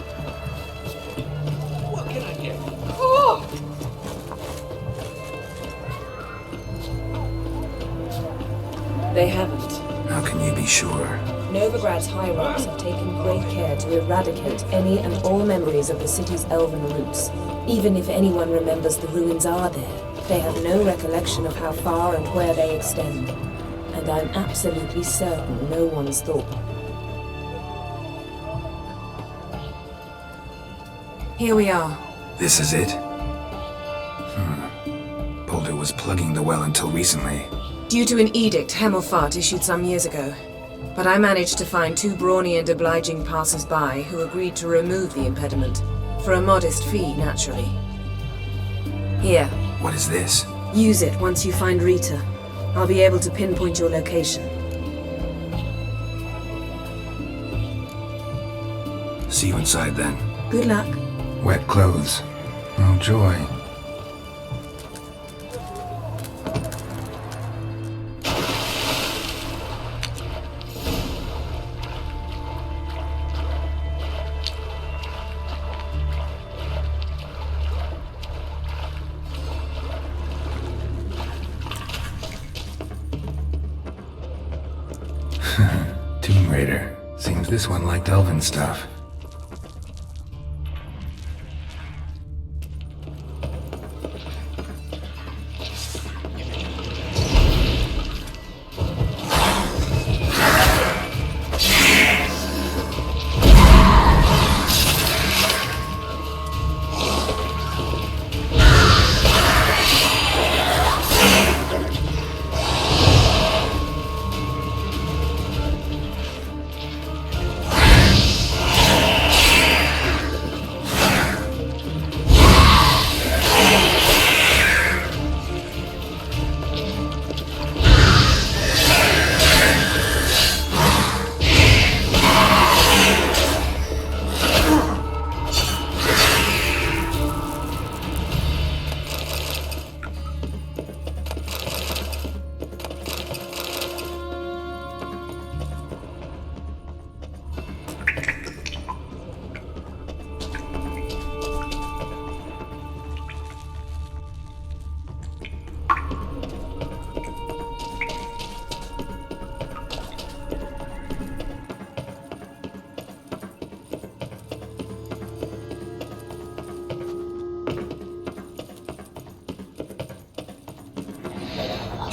Speaker 12: What can I get?
Speaker 13: They haven't.
Speaker 4: How can you be sure?
Speaker 13: Novigrad's hierarchs have taken great care to eradicate any and all memories of the city's elven roots. Even if anyone remembers the ruins are there, they have no recollection of how far and where they extend. And I'm absolutely certain no one's thought. Here we are.
Speaker 4: This is it? Boulder was plugging the well until recently.
Speaker 13: Due to an edict Hemelfart issued some years ago. But I managed to find two brawny and obliging passers-by who agreed to remove the impediment. For a modest fee, naturally. Here.
Speaker 4: What is this?
Speaker 13: Use it once you find Rita. I'll be able to pinpoint your location.
Speaker 4: See you inside then.
Speaker 13: Good luck.
Speaker 4: Wet clothes. Oh, joy. Tomb Raider. Seems this one liked elven stuff.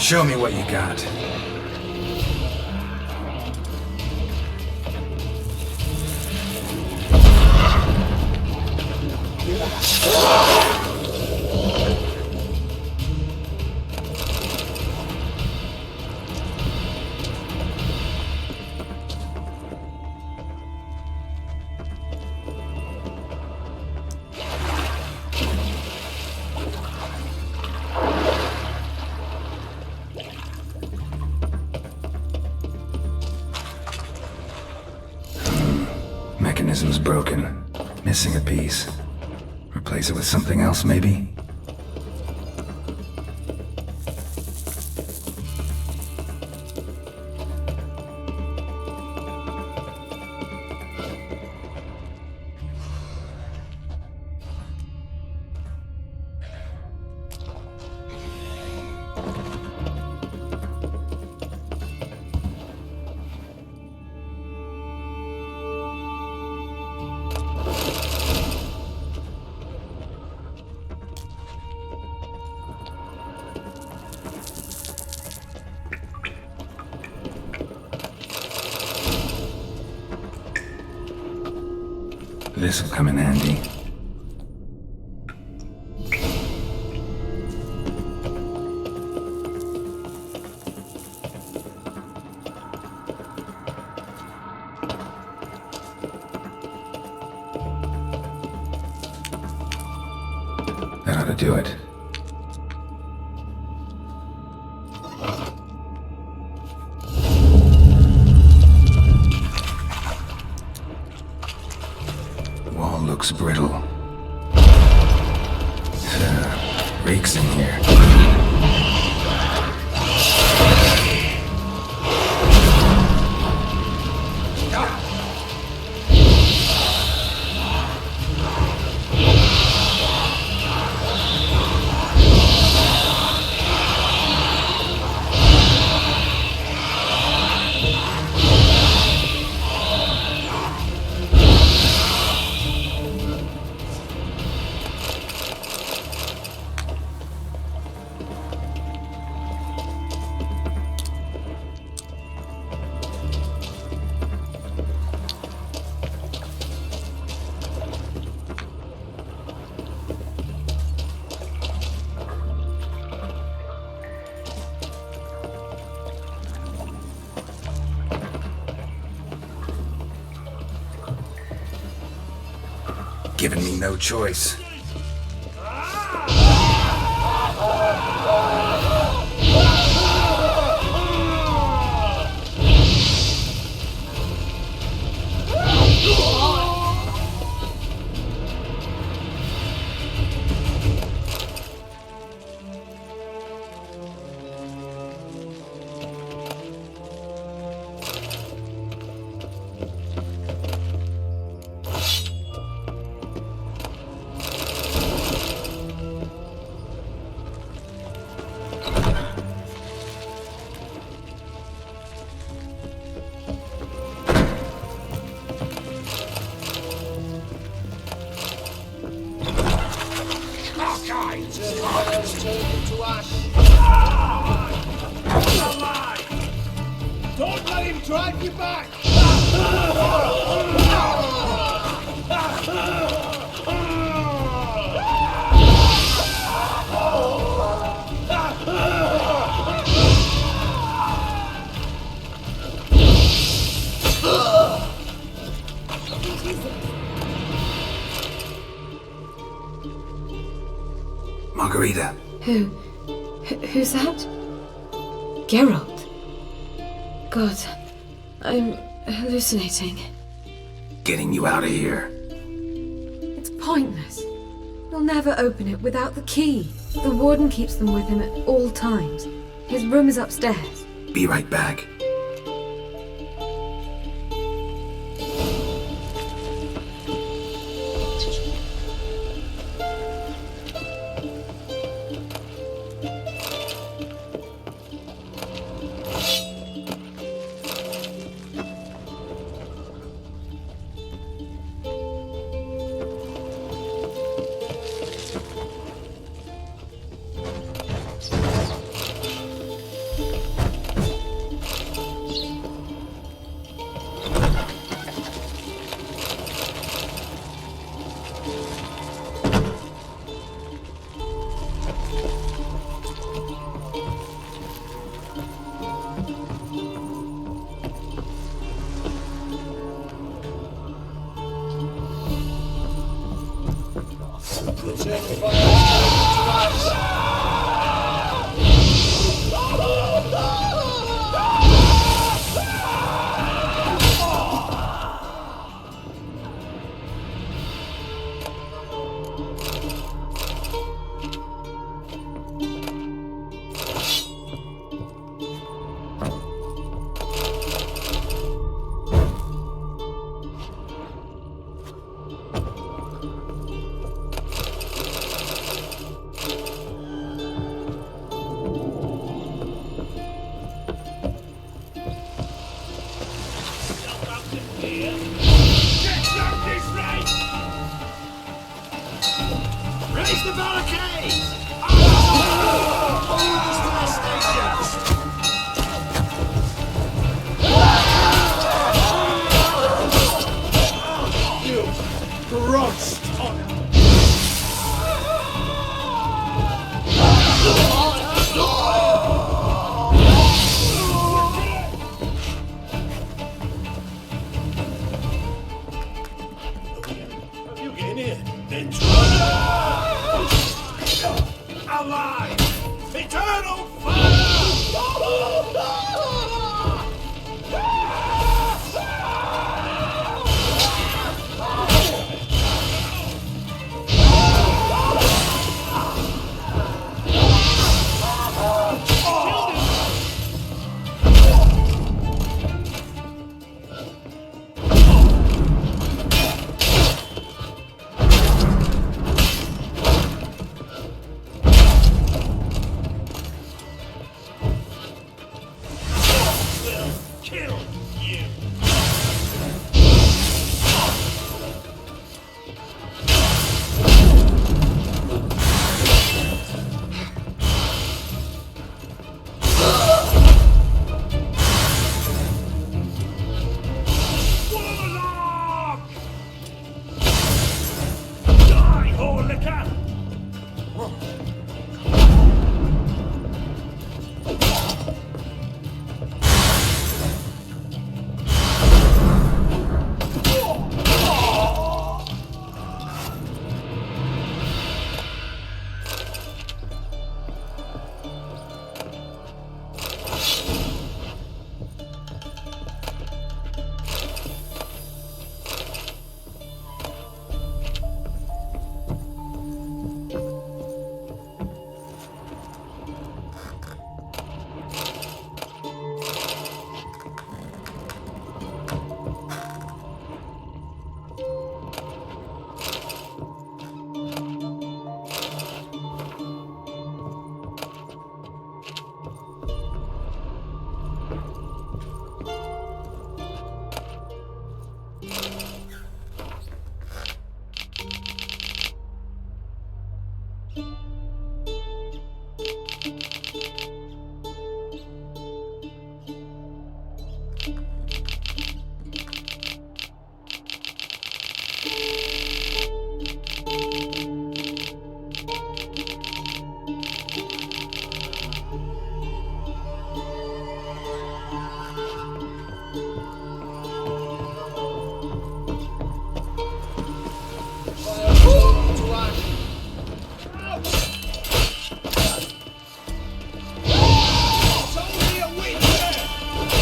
Speaker 4: Show me what you got. Mechanism's broken. Missing a piece. Replace it with something else, maybe? This'll come in handy. That ought to do it. Looks brittle. Reeks in here. Giving me no choice.
Speaker 16: Don't let him drive you back!
Speaker 4: Margarita.
Speaker 1: Who's that? Geralt. God, I'm hallucinating.
Speaker 4: Getting you out of here.
Speaker 1: It's pointless. We'll never open it without the key. The warden keeps them with him at all times. His room is upstairs.
Speaker 4: Be right back.
Speaker 16: Raise the barricades! You grudged honor! Have you get in here? Then alive! Eternal kill you! Warlock! Die, whore-licker!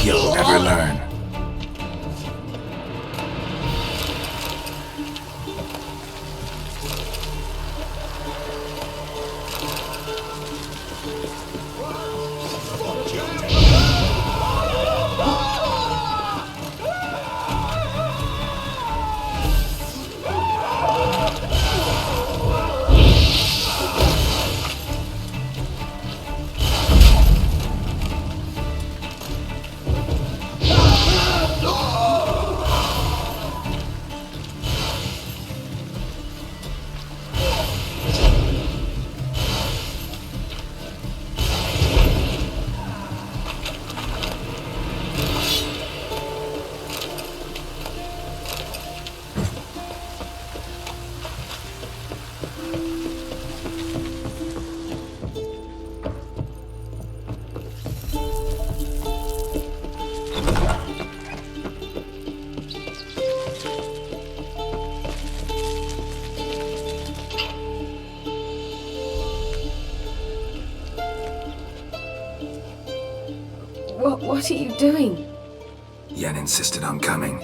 Speaker 4: You'll never learn.
Speaker 1: What are you doing?
Speaker 4: Yen insisted on coming.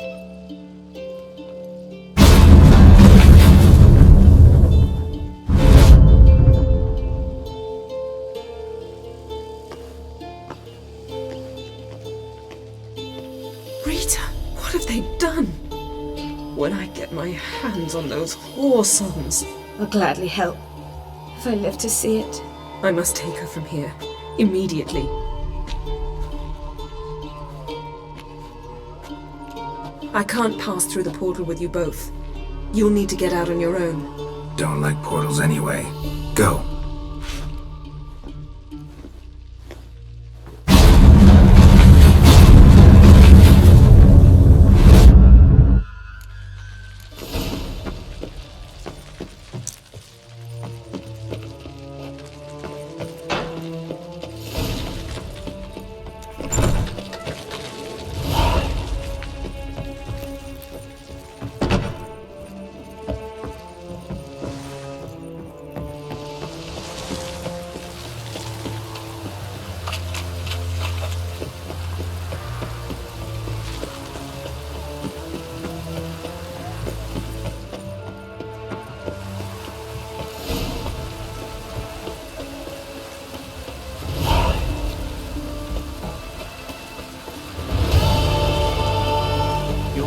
Speaker 13: Rita, what have they done? When I get my hands on those whoresons,
Speaker 1: I'll gladly help. If I live to see it.
Speaker 13: I must take her from here. Immediately. I can't pass through the portal with you both. You'll need to get out on your own.
Speaker 4: Don't like portals anyway. Go.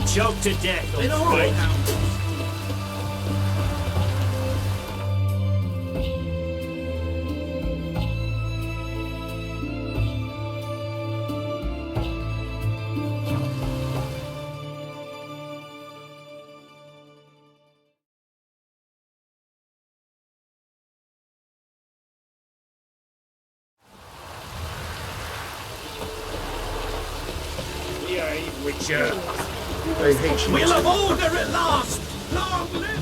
Speaker 16: Choked to death. In all right. Yea, Witcher. We'll have order at last! Long live!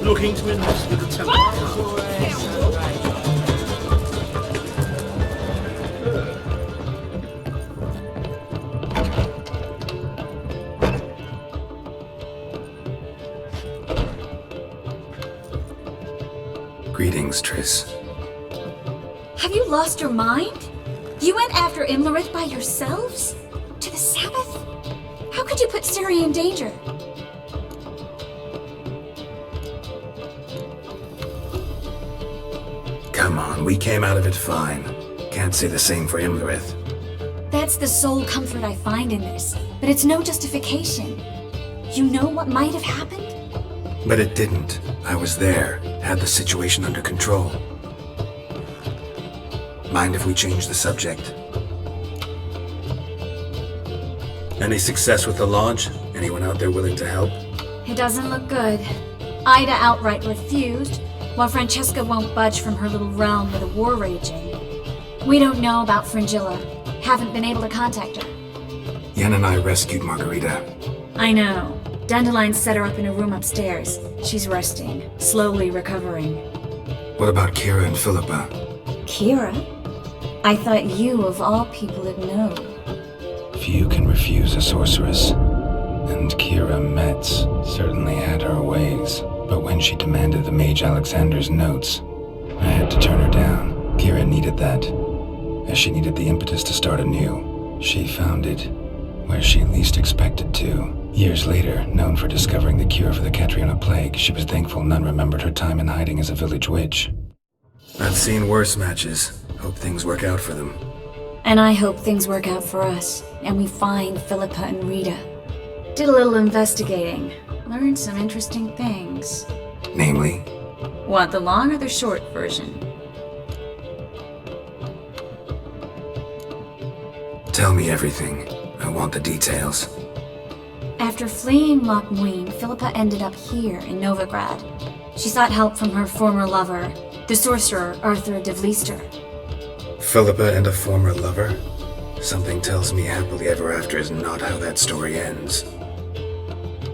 Speaker 16: Looking to investigate the temple.
Speaker 4: Greetings, Triss.
Speaker 17: Have you lost your mind? You went after Imlerith by yourselves? To the Sabbath? How could you put Ciri in danger?
Speaker 4: Come on, we came out of it fine. Can't say the same for Imlerith.
Speaker 17: That's the sole comfort I find in this, but it's no justification. You know what might have happened?
Speaker 4: But it didn't. I was there, had the situation under control. Mind if we change the subject? Any success with the launch? Anyone out there willing to help?
Speaker 17: It doesn't look good. Ida outright refused, while Francesca won't budge from her little realm with a war raging. We don't know about Fringilla. Haven't been able to contact her.
Speaker 4: Yen and I rescued Margarita.
Speaker 17: I know. Dandelion set her up in a room upstairs. She's resting, slowly recovering.
Speaker 4: What about Kira and Philippa?
Speaker 17: Kira? I thought you, of all people, would know.
Speaker 2: Few can refuse a sorceress. And Kira Metz certainly had her ways. But when she demanded the Mage Alexander's notes, I had to turn her down. Kira needed that, as she needed the impetus to start anew. She found it where she least expected to. Years later, known for discovering the cure for the Catriona plague, she was thankful none remembered her time in hiding as a village witch.
Speaker 4: I've seen worse matches. Hope things work out for them.
Speaker 17: And I hope things work out for us, and we find Philippa and Rita. Did a little investigating. Learned some interesting things.
Speaker 4: Namely?
Speaker 17: Want the long or the short version?
Speaker 4: Tell me everything. I want the details.
Speaker 17: After fleeing Loch Muin, Philippa ended up here in Novigrad. She sought help from her former lover, the sorcerer Arthur de Vlister.
Speaker 4: Philippa and a former lover? Something tells me happily ever after is not how that story ends.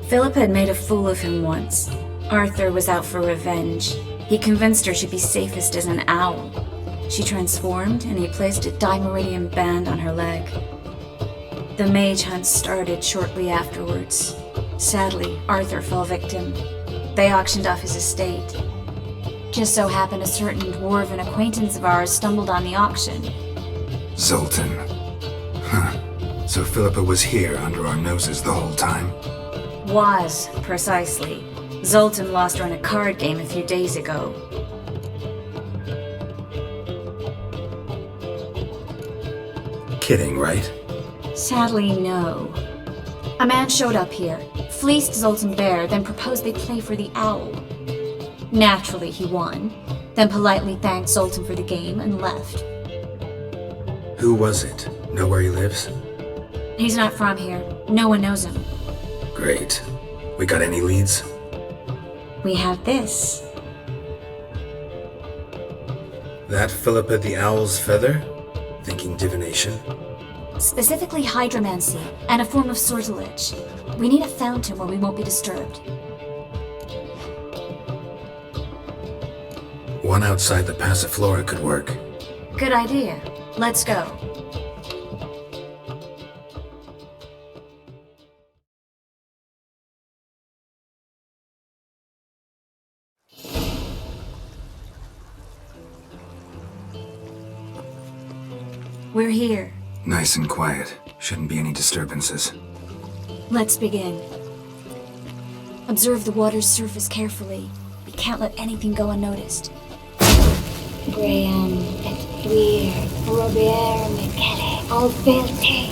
Speaker 17: Philippa had made a fool of him once. Arthur was out for revenge. He convinced her she'd be safest as an owl. She transformed, and he placed a Dimeridian band on her leg. The mage hunt started shortly afterwards. Sadly, Arthur fell victim. They auctioned off his estate. Just so happened a certain dwarven acquaintance of ours stumbled on the auction.
Speaker 4: Zoltan. Huh. So Philippa was here under our noses the whole time?
Speaker 17: Was, precisely. Zoltan lost her in a card game a few days ago.
Speaker 4: Kidding, right?
Speaker 17: Sadly, no. A man showed up here, fleeced Zoltan bare, then proposed they play for the owl. Naturally, he won, then politely thanked Zoltan for the game and left.
Speaker 4: Who was it? Know where he lives?
Speaker 17: He's not from here. No one knows him.
Speaker 4: Great. We got any leads?
Speaker 17: We have this.
Speaker 4: That Philippa the Owl's feather? Thinking divination?
Speaker 17: Specifically hydromancy, and a form of sortilege. We need a fountain where we won't be disturbed.
Speaker 4: One outside the Passiflora could work.
Speaker 17: Good idea. Let's go. We're here.
Speaker 4: Nice and quiet. Shouldn't be any disturbances.
Speaker 17: Let's begin. Observe the water's surface carefully. We can't let anything go unnoticed.
Speaker 18: Graham et thuir, Robert Michele, Alverte.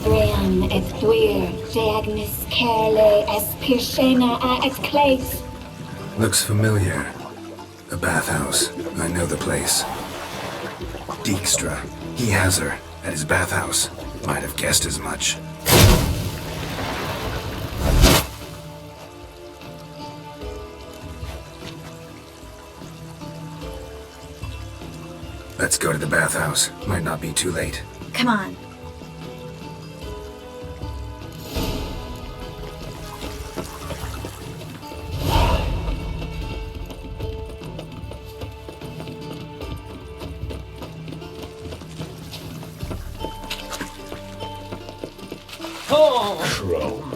Speaker 18: Graham et thuir, Deagnis Kerle, Espirshena a et Clays.
Speaker 4: Looks familiar. A bathhouse. I know the place. Dijkstra. He has her at his bathhouse. Might have guessed as much. Let's go to the bathhouse. Might not be too late.
Speaker 17: Come on.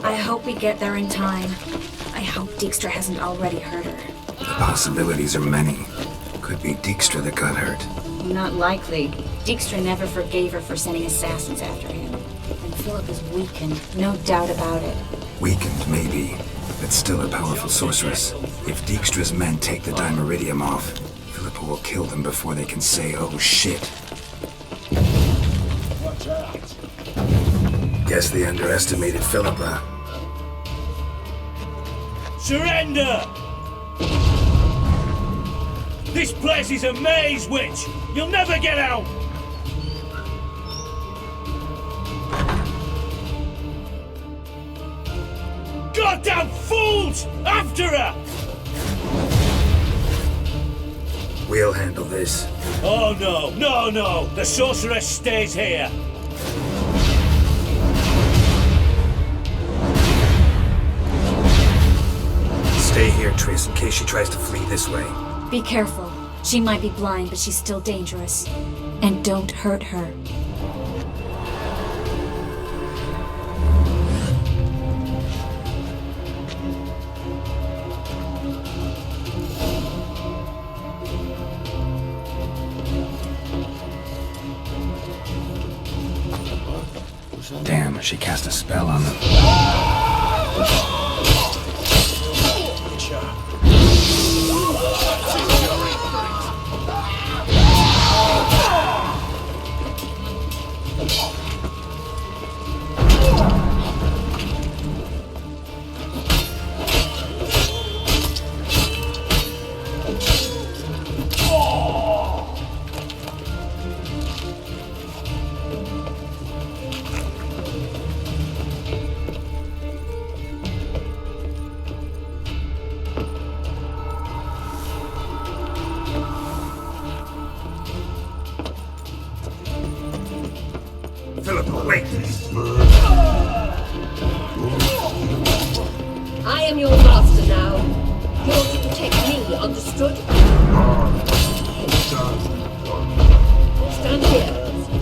Speaker 17: I hope we get there in time. I hope Dijkstra hasn't already hurt her.
Speaker 4: The possibilities are many. Could be Dijkstra that got hurt.
Speaker 17: Not likely. Dijkstra never forgave her for sending assassins after him. And Philip is weakened, no doubt about it.
Speaker 4: Weakened, maybe, but still a powerful sorceress. If Dijkstra's men take the Dimeridium off, Philippa will kill them before they can say, oh shit.
Speaker 16: Watch out!
Speaker 4: Guess they underestimated Philippa.
Speaker 16: Surrender! This place is a maze, witch! You'll never get out! Goddamn fools! After her!
Speaker 4: We'll handle this.
Speaker 16: Oh no! The sorceress stays here!
Speaker 4: Stay here, Triss, in case she tries to flee this way.
Speaker 17: Be careful. She might be blind, but she's still dangerous. And don't hurt her.
Speaker 4: Damn, she cast a spell on them.
Speaker 8: Philippa, wait!
Speaker 19: I am your master now. You're to protect me, understood? Stand here.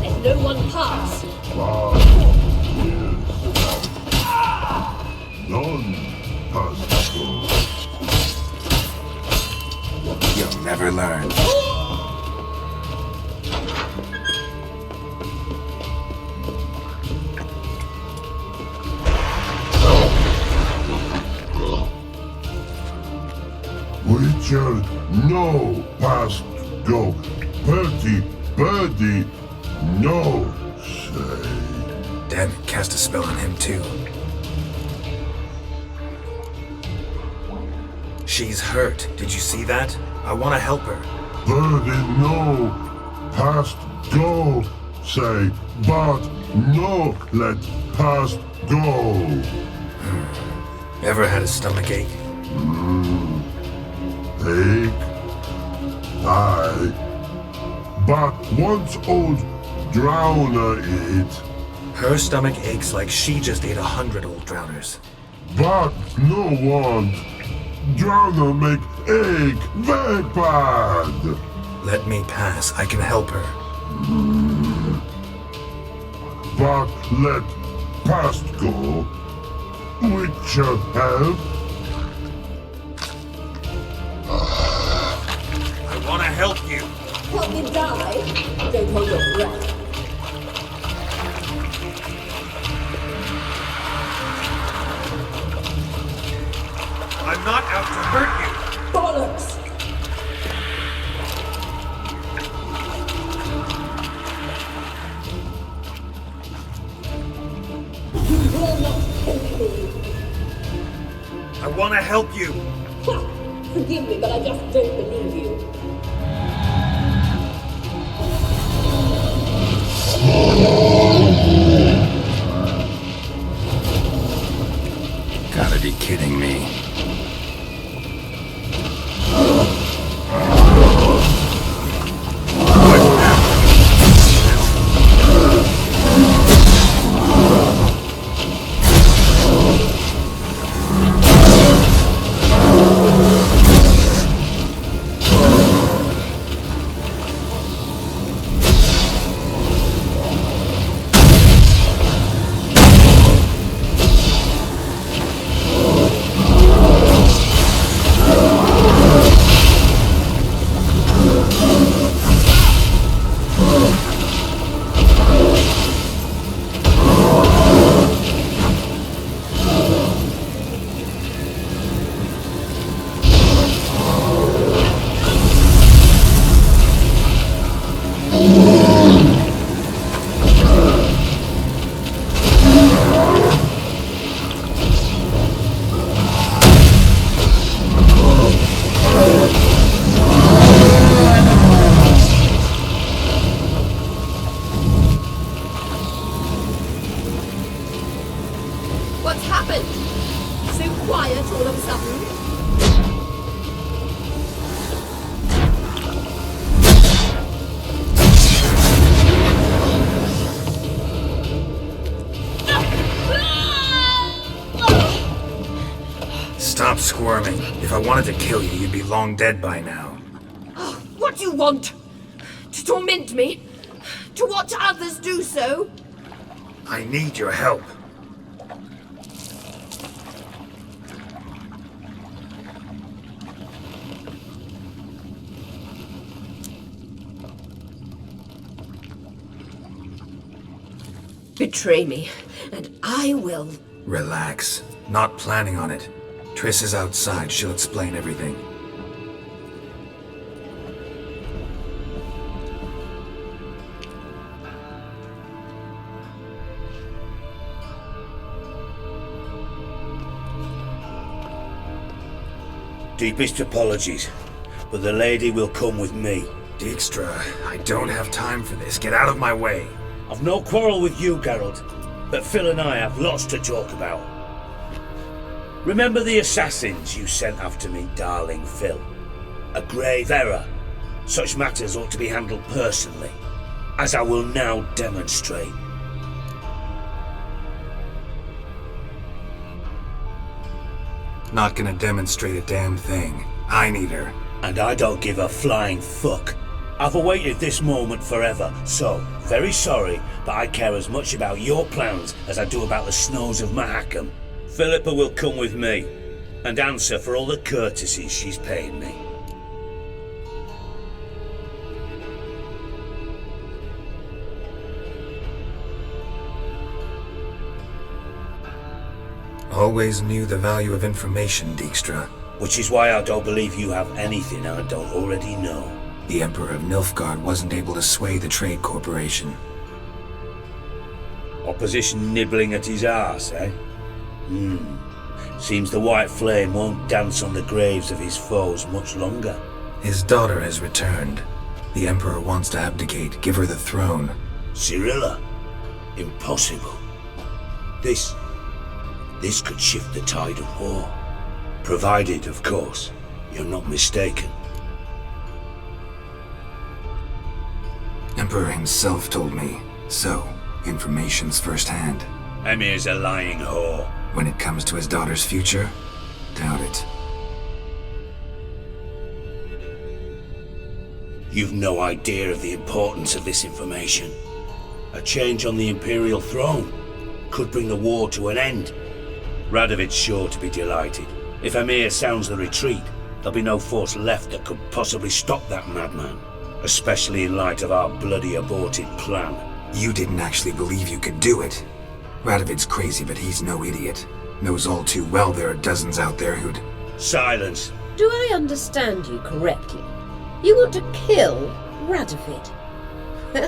Speaker 19: Let no one pass.
Speaker 4: You'll never learn.
Speaker 20: Richard, no, past go. Birdie, no, say.
Speaker 4: Damn it, cast a spell on him too. She's hurt. Did you see that? I want to help her.
Speaker 20: Birdie, no, past go, say. But no, let past go.
Speaker 4: Ever had a stomach ache?
Speaker 20: Ache? Aye. But once old drowner eat.
Speaker 4: Her stomach aches like she just ate 100 old drowners.
Speaker 20: But no one. Drowner make ache very bad.
Speaker 4: Let me pass. I can help her.
Speaker 20: But let past go. Which shall help.
Speaker 4: I want to help you.
Speaker 19: Help me die? Don't hold your breath.
Speaker 4: I'm not out to hurt you.
Speaker 19: Bollocks! You will not help me.
Speaker 4: I want to help you.
Speaker 19: Forgive me, but I just don't believe you.
Speaker 4: Gotta be kidding me.
Speaker 19: What's happened? So quiet all of a sudden.
Speaker 4: Stop squirming. If I wanted to kill you, you'd be long dead by now.
Speaker 19: Oh, what do you want? To torment me? To watch others do so?
Speaker 4: I need your help.
Speaker 19: Betray me, and I will.
Speaker 4: Relax. Not planning on it. Triss is outside. She'll explain everything.
Speaker 21: Deepest apologies, but the lady will come with me.
Speaker 4: Dijkstra, I don't have time for this. Get out of my way.
Speaker 21: I've no quarrel with you, Geralt, but Phil and I have lots to talk about. Remember the assassins you sent after me, darling Phil? A grave error. Such matters ought to be handled personally, as I will now demonstrate.
Speaker 4: Not gonna demonstrate a damn thing. I need her.
Speaker 21: And I don't give a flying fuck. I've awaited this moment forever, so, very sorry, but I care as much about your plans as I do about the snows of Mahakam. Philippa will come with me, and answer for all the courtesies she's paying me.
Speaker 4: Always knew the value of information, Dijkstra.
Speaker 21: Which is why I don't believe you have anything I don't already know.
Speaker 4: The Emperor of Nilfgaard wasn't able to sway the Trade Corporation.
Speaker 21: Opposition nibbling at his arse, eh? Seems the White Flame won't dance on the graves of his foes much longer.
Speaker 4: His daughter has returned. The Emperor wants to abdicate, give her the throne.
Speaker 21: Cyrilla? Impossible. This could shift the tide of war. Provided, of course, you're not mistaken.
Speaker 4: Emperor himself told me. So, information's firsthand.
Speaker 21: Emir's a lying whore.
Speaker 4: When it comes to his daughter's future, doubt it.
Speaker 21: You've no idea of the importance of this information. A change on the Imperial throne could bring the war to an end. Radovid's sure to be delighted. If Emir sounds the retreat, there'll be no force left that could possibly stop that madman. Especially in light of our bloody aborted plan.
Speaker 4: You didn't actually believe you could do it. Radovid's crazy, but he's no idiot. Knows all too well there are dozens out there who'd...
Speaker 21: Silence.
Speaker 5: Do I understand you correctly? You want to kill Radovid?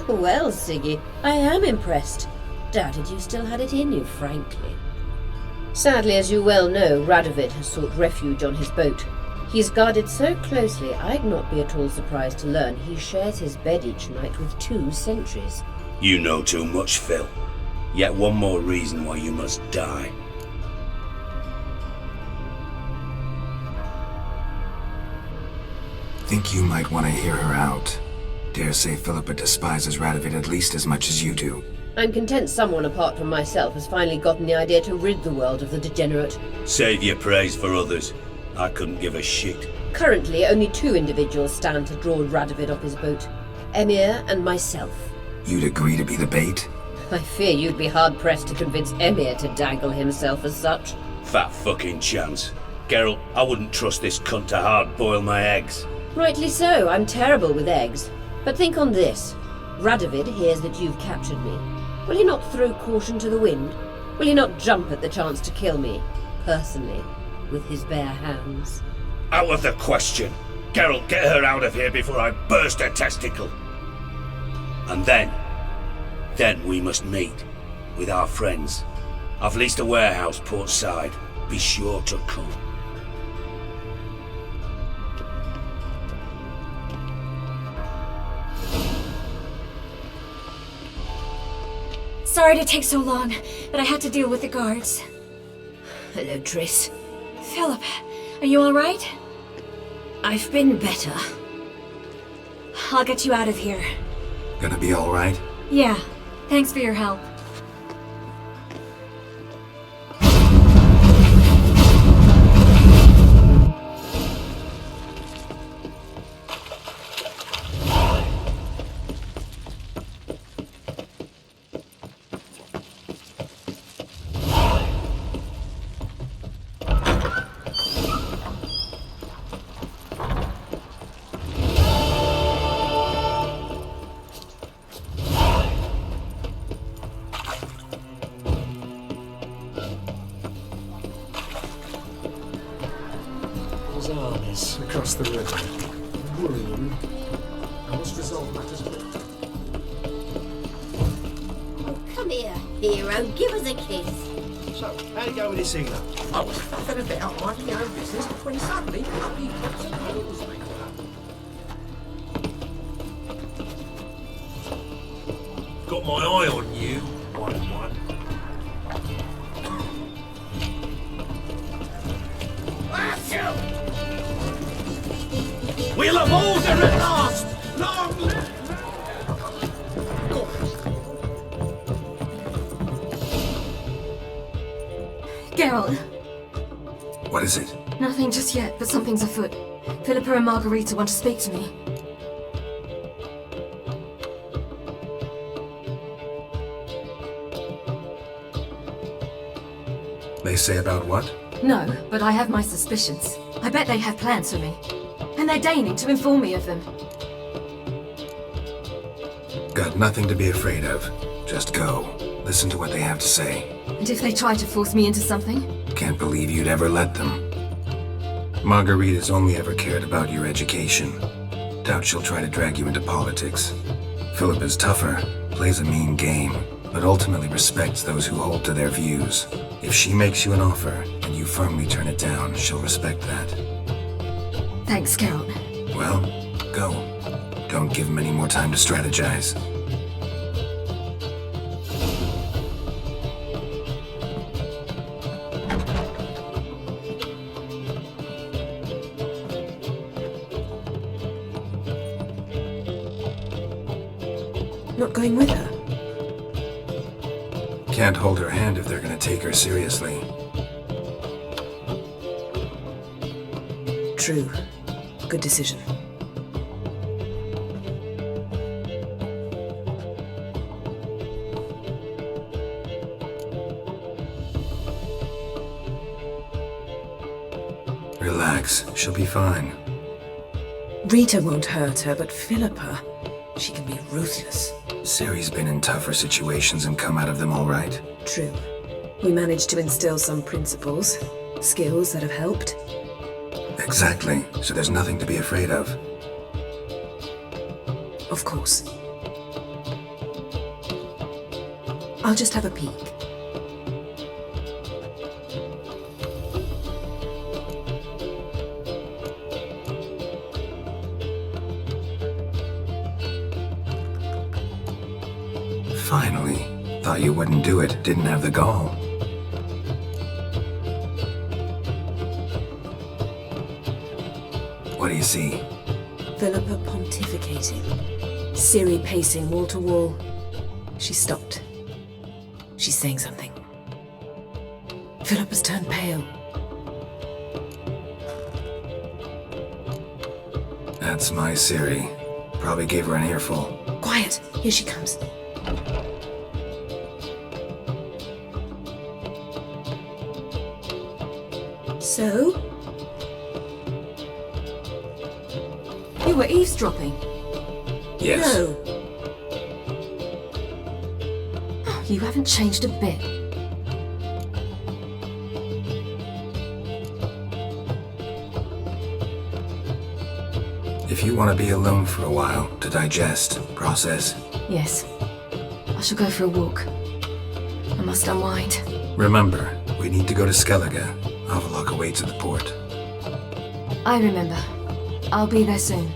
Speaker 5: Well, Siggy, I am impressed. Doubted you still had it in you, frankly. Sadly, as you well know, Radovid has sought refuge on his boat. He's guarded so closely, I'd not be at all surprised to learn he shares his bed each night with 2 sentries.
Speaker 21: You know too much, Phil. Yet one more reason why you must die.
Speaker 4: Think you might want to hear her out. Dare say Philippa despises Radovid at least as much as you do.
Speaker 5: I'm content someone apart from myself has finally gotten the idea to rid the world of the degenerate.
Speaker 21: Save your praise for others. I couldn't give a shit.
Speaker 5: Currently, only 2 individuals stand to draw Radovid off his boat. Emir and myself.
Speaker 4: You'd agree to be the bait?
Speaker 5: I fear you'd be hard-pressed to convince Emir to dangle himself as such.
Speaker 21: Fat fucking chance. Geralt, I wouldn't trust this cunt to hard-boil my eggs.
Speaker 5: Rightly so, I'm terrible with eggs. But think on this. Radovid hears that you've captured me. Will he not throw caution to the wind? Will he not jump at the chance to kill me, personally, with his bare hands?
Speaker 21: Out of the question. Geralt, get her out of here before I burst her testicle. And then we must meet with our friends. I've leased a warehouse portside. Be sure to come.
Speaker 17: Sorry to take so long, but I had to deal with the guards.
Speaker 5: Hello, Triss.
Speaker 17: Philip, are you alright?
Speaker 5: I've been better.
Speaker 17: I'll get you out of here.
Speaker 4: Gonna be alright?
Speaker 17: Yeah, thanks for your help.
Speaker 12: Across the river. Worrying. I must resolve matters quickly.
Speaker 22: Oh, come here, hero. Give us a kiss.
Speaker 23: So, how'd it go with this healer?
Speaker 16: I was faffing about minding my own business when suddenly up he comes and calls me.
Speaker 23: Got my eye on you, 1-1.
Speaker 16: We'll have order at last! Long live...
Speaker 1: Geralt.
Speaker 4: What is it?
Speaker 1: Nothing just yet, but something's afoot. Philippa and Margarita want to speak to me.
Speaker 4: They say about what?
Speaker 1: No, but I have my suspicions. I bet they have plans for me. And they're deigning to inform me of them.
Speaker 4: Got nothing to be afraid of. Just go.
Speaker 2: Listen to what they have to say.
Speaker 1: And if they try to force me into something?
Speaker 2: Can't believe you'd ever let them. Marguerite's only ever cared about your education. Doubt she'll try to drag you into politics. Philip is tougher, plays a mean game, but ultimately respects those who hold to their views. If she makes you an offer, and you firmly turn it down, she'll respect that.
Speaker 1: Thanks, Count.
Speaker 2: Well, go. Don't give him any more time to strategize.
Speaker 13: Not going with her?
Speaker 2: Can't hold her hand if they're gonna take her seriously.
Speaker 13: True. Good decision.
Speaker 2: Relax, she'll be fine.
Speaker 13: Rita won't hurt her, but Philippa, she can be ruthless.
Speaker 2: Ciri's been in tougher situations and come out of them all right.
Speaker 13: True. We managed to instill some principles, skills that have helped.
Speaker 2: Exactly, so there's nothing to be afraid of.
Speaker 13: Of course. I'll just have a peek.
Speaker 2: Finally. Thought you wouldn't do it, didn't have the gall. What do you see?
Speaker 13: Philippa pontificating. Ciri pacing wall to wall. She stopped. She's saying something. Philippa's turned pale.
Speaker 2: That's my Ciri. Probably gave her an earful.
Speaker 13: Quiet! Here she comes. So?
Speaker 1: You were eavesdropping?
Speaker 2: Yes.
Speaker 13: No.
Speaker 1: You haven't changed a bit.
Speaker 2: If you want to be alone for a while, to digest, process.
Speaker 1: Yes. I shall go for a walk. I must unwind.
Speaker 2: Remember, we need to go to Skellige. Avallac'h awaits at the port.
Speaker 1: I remember. I'll be there soon.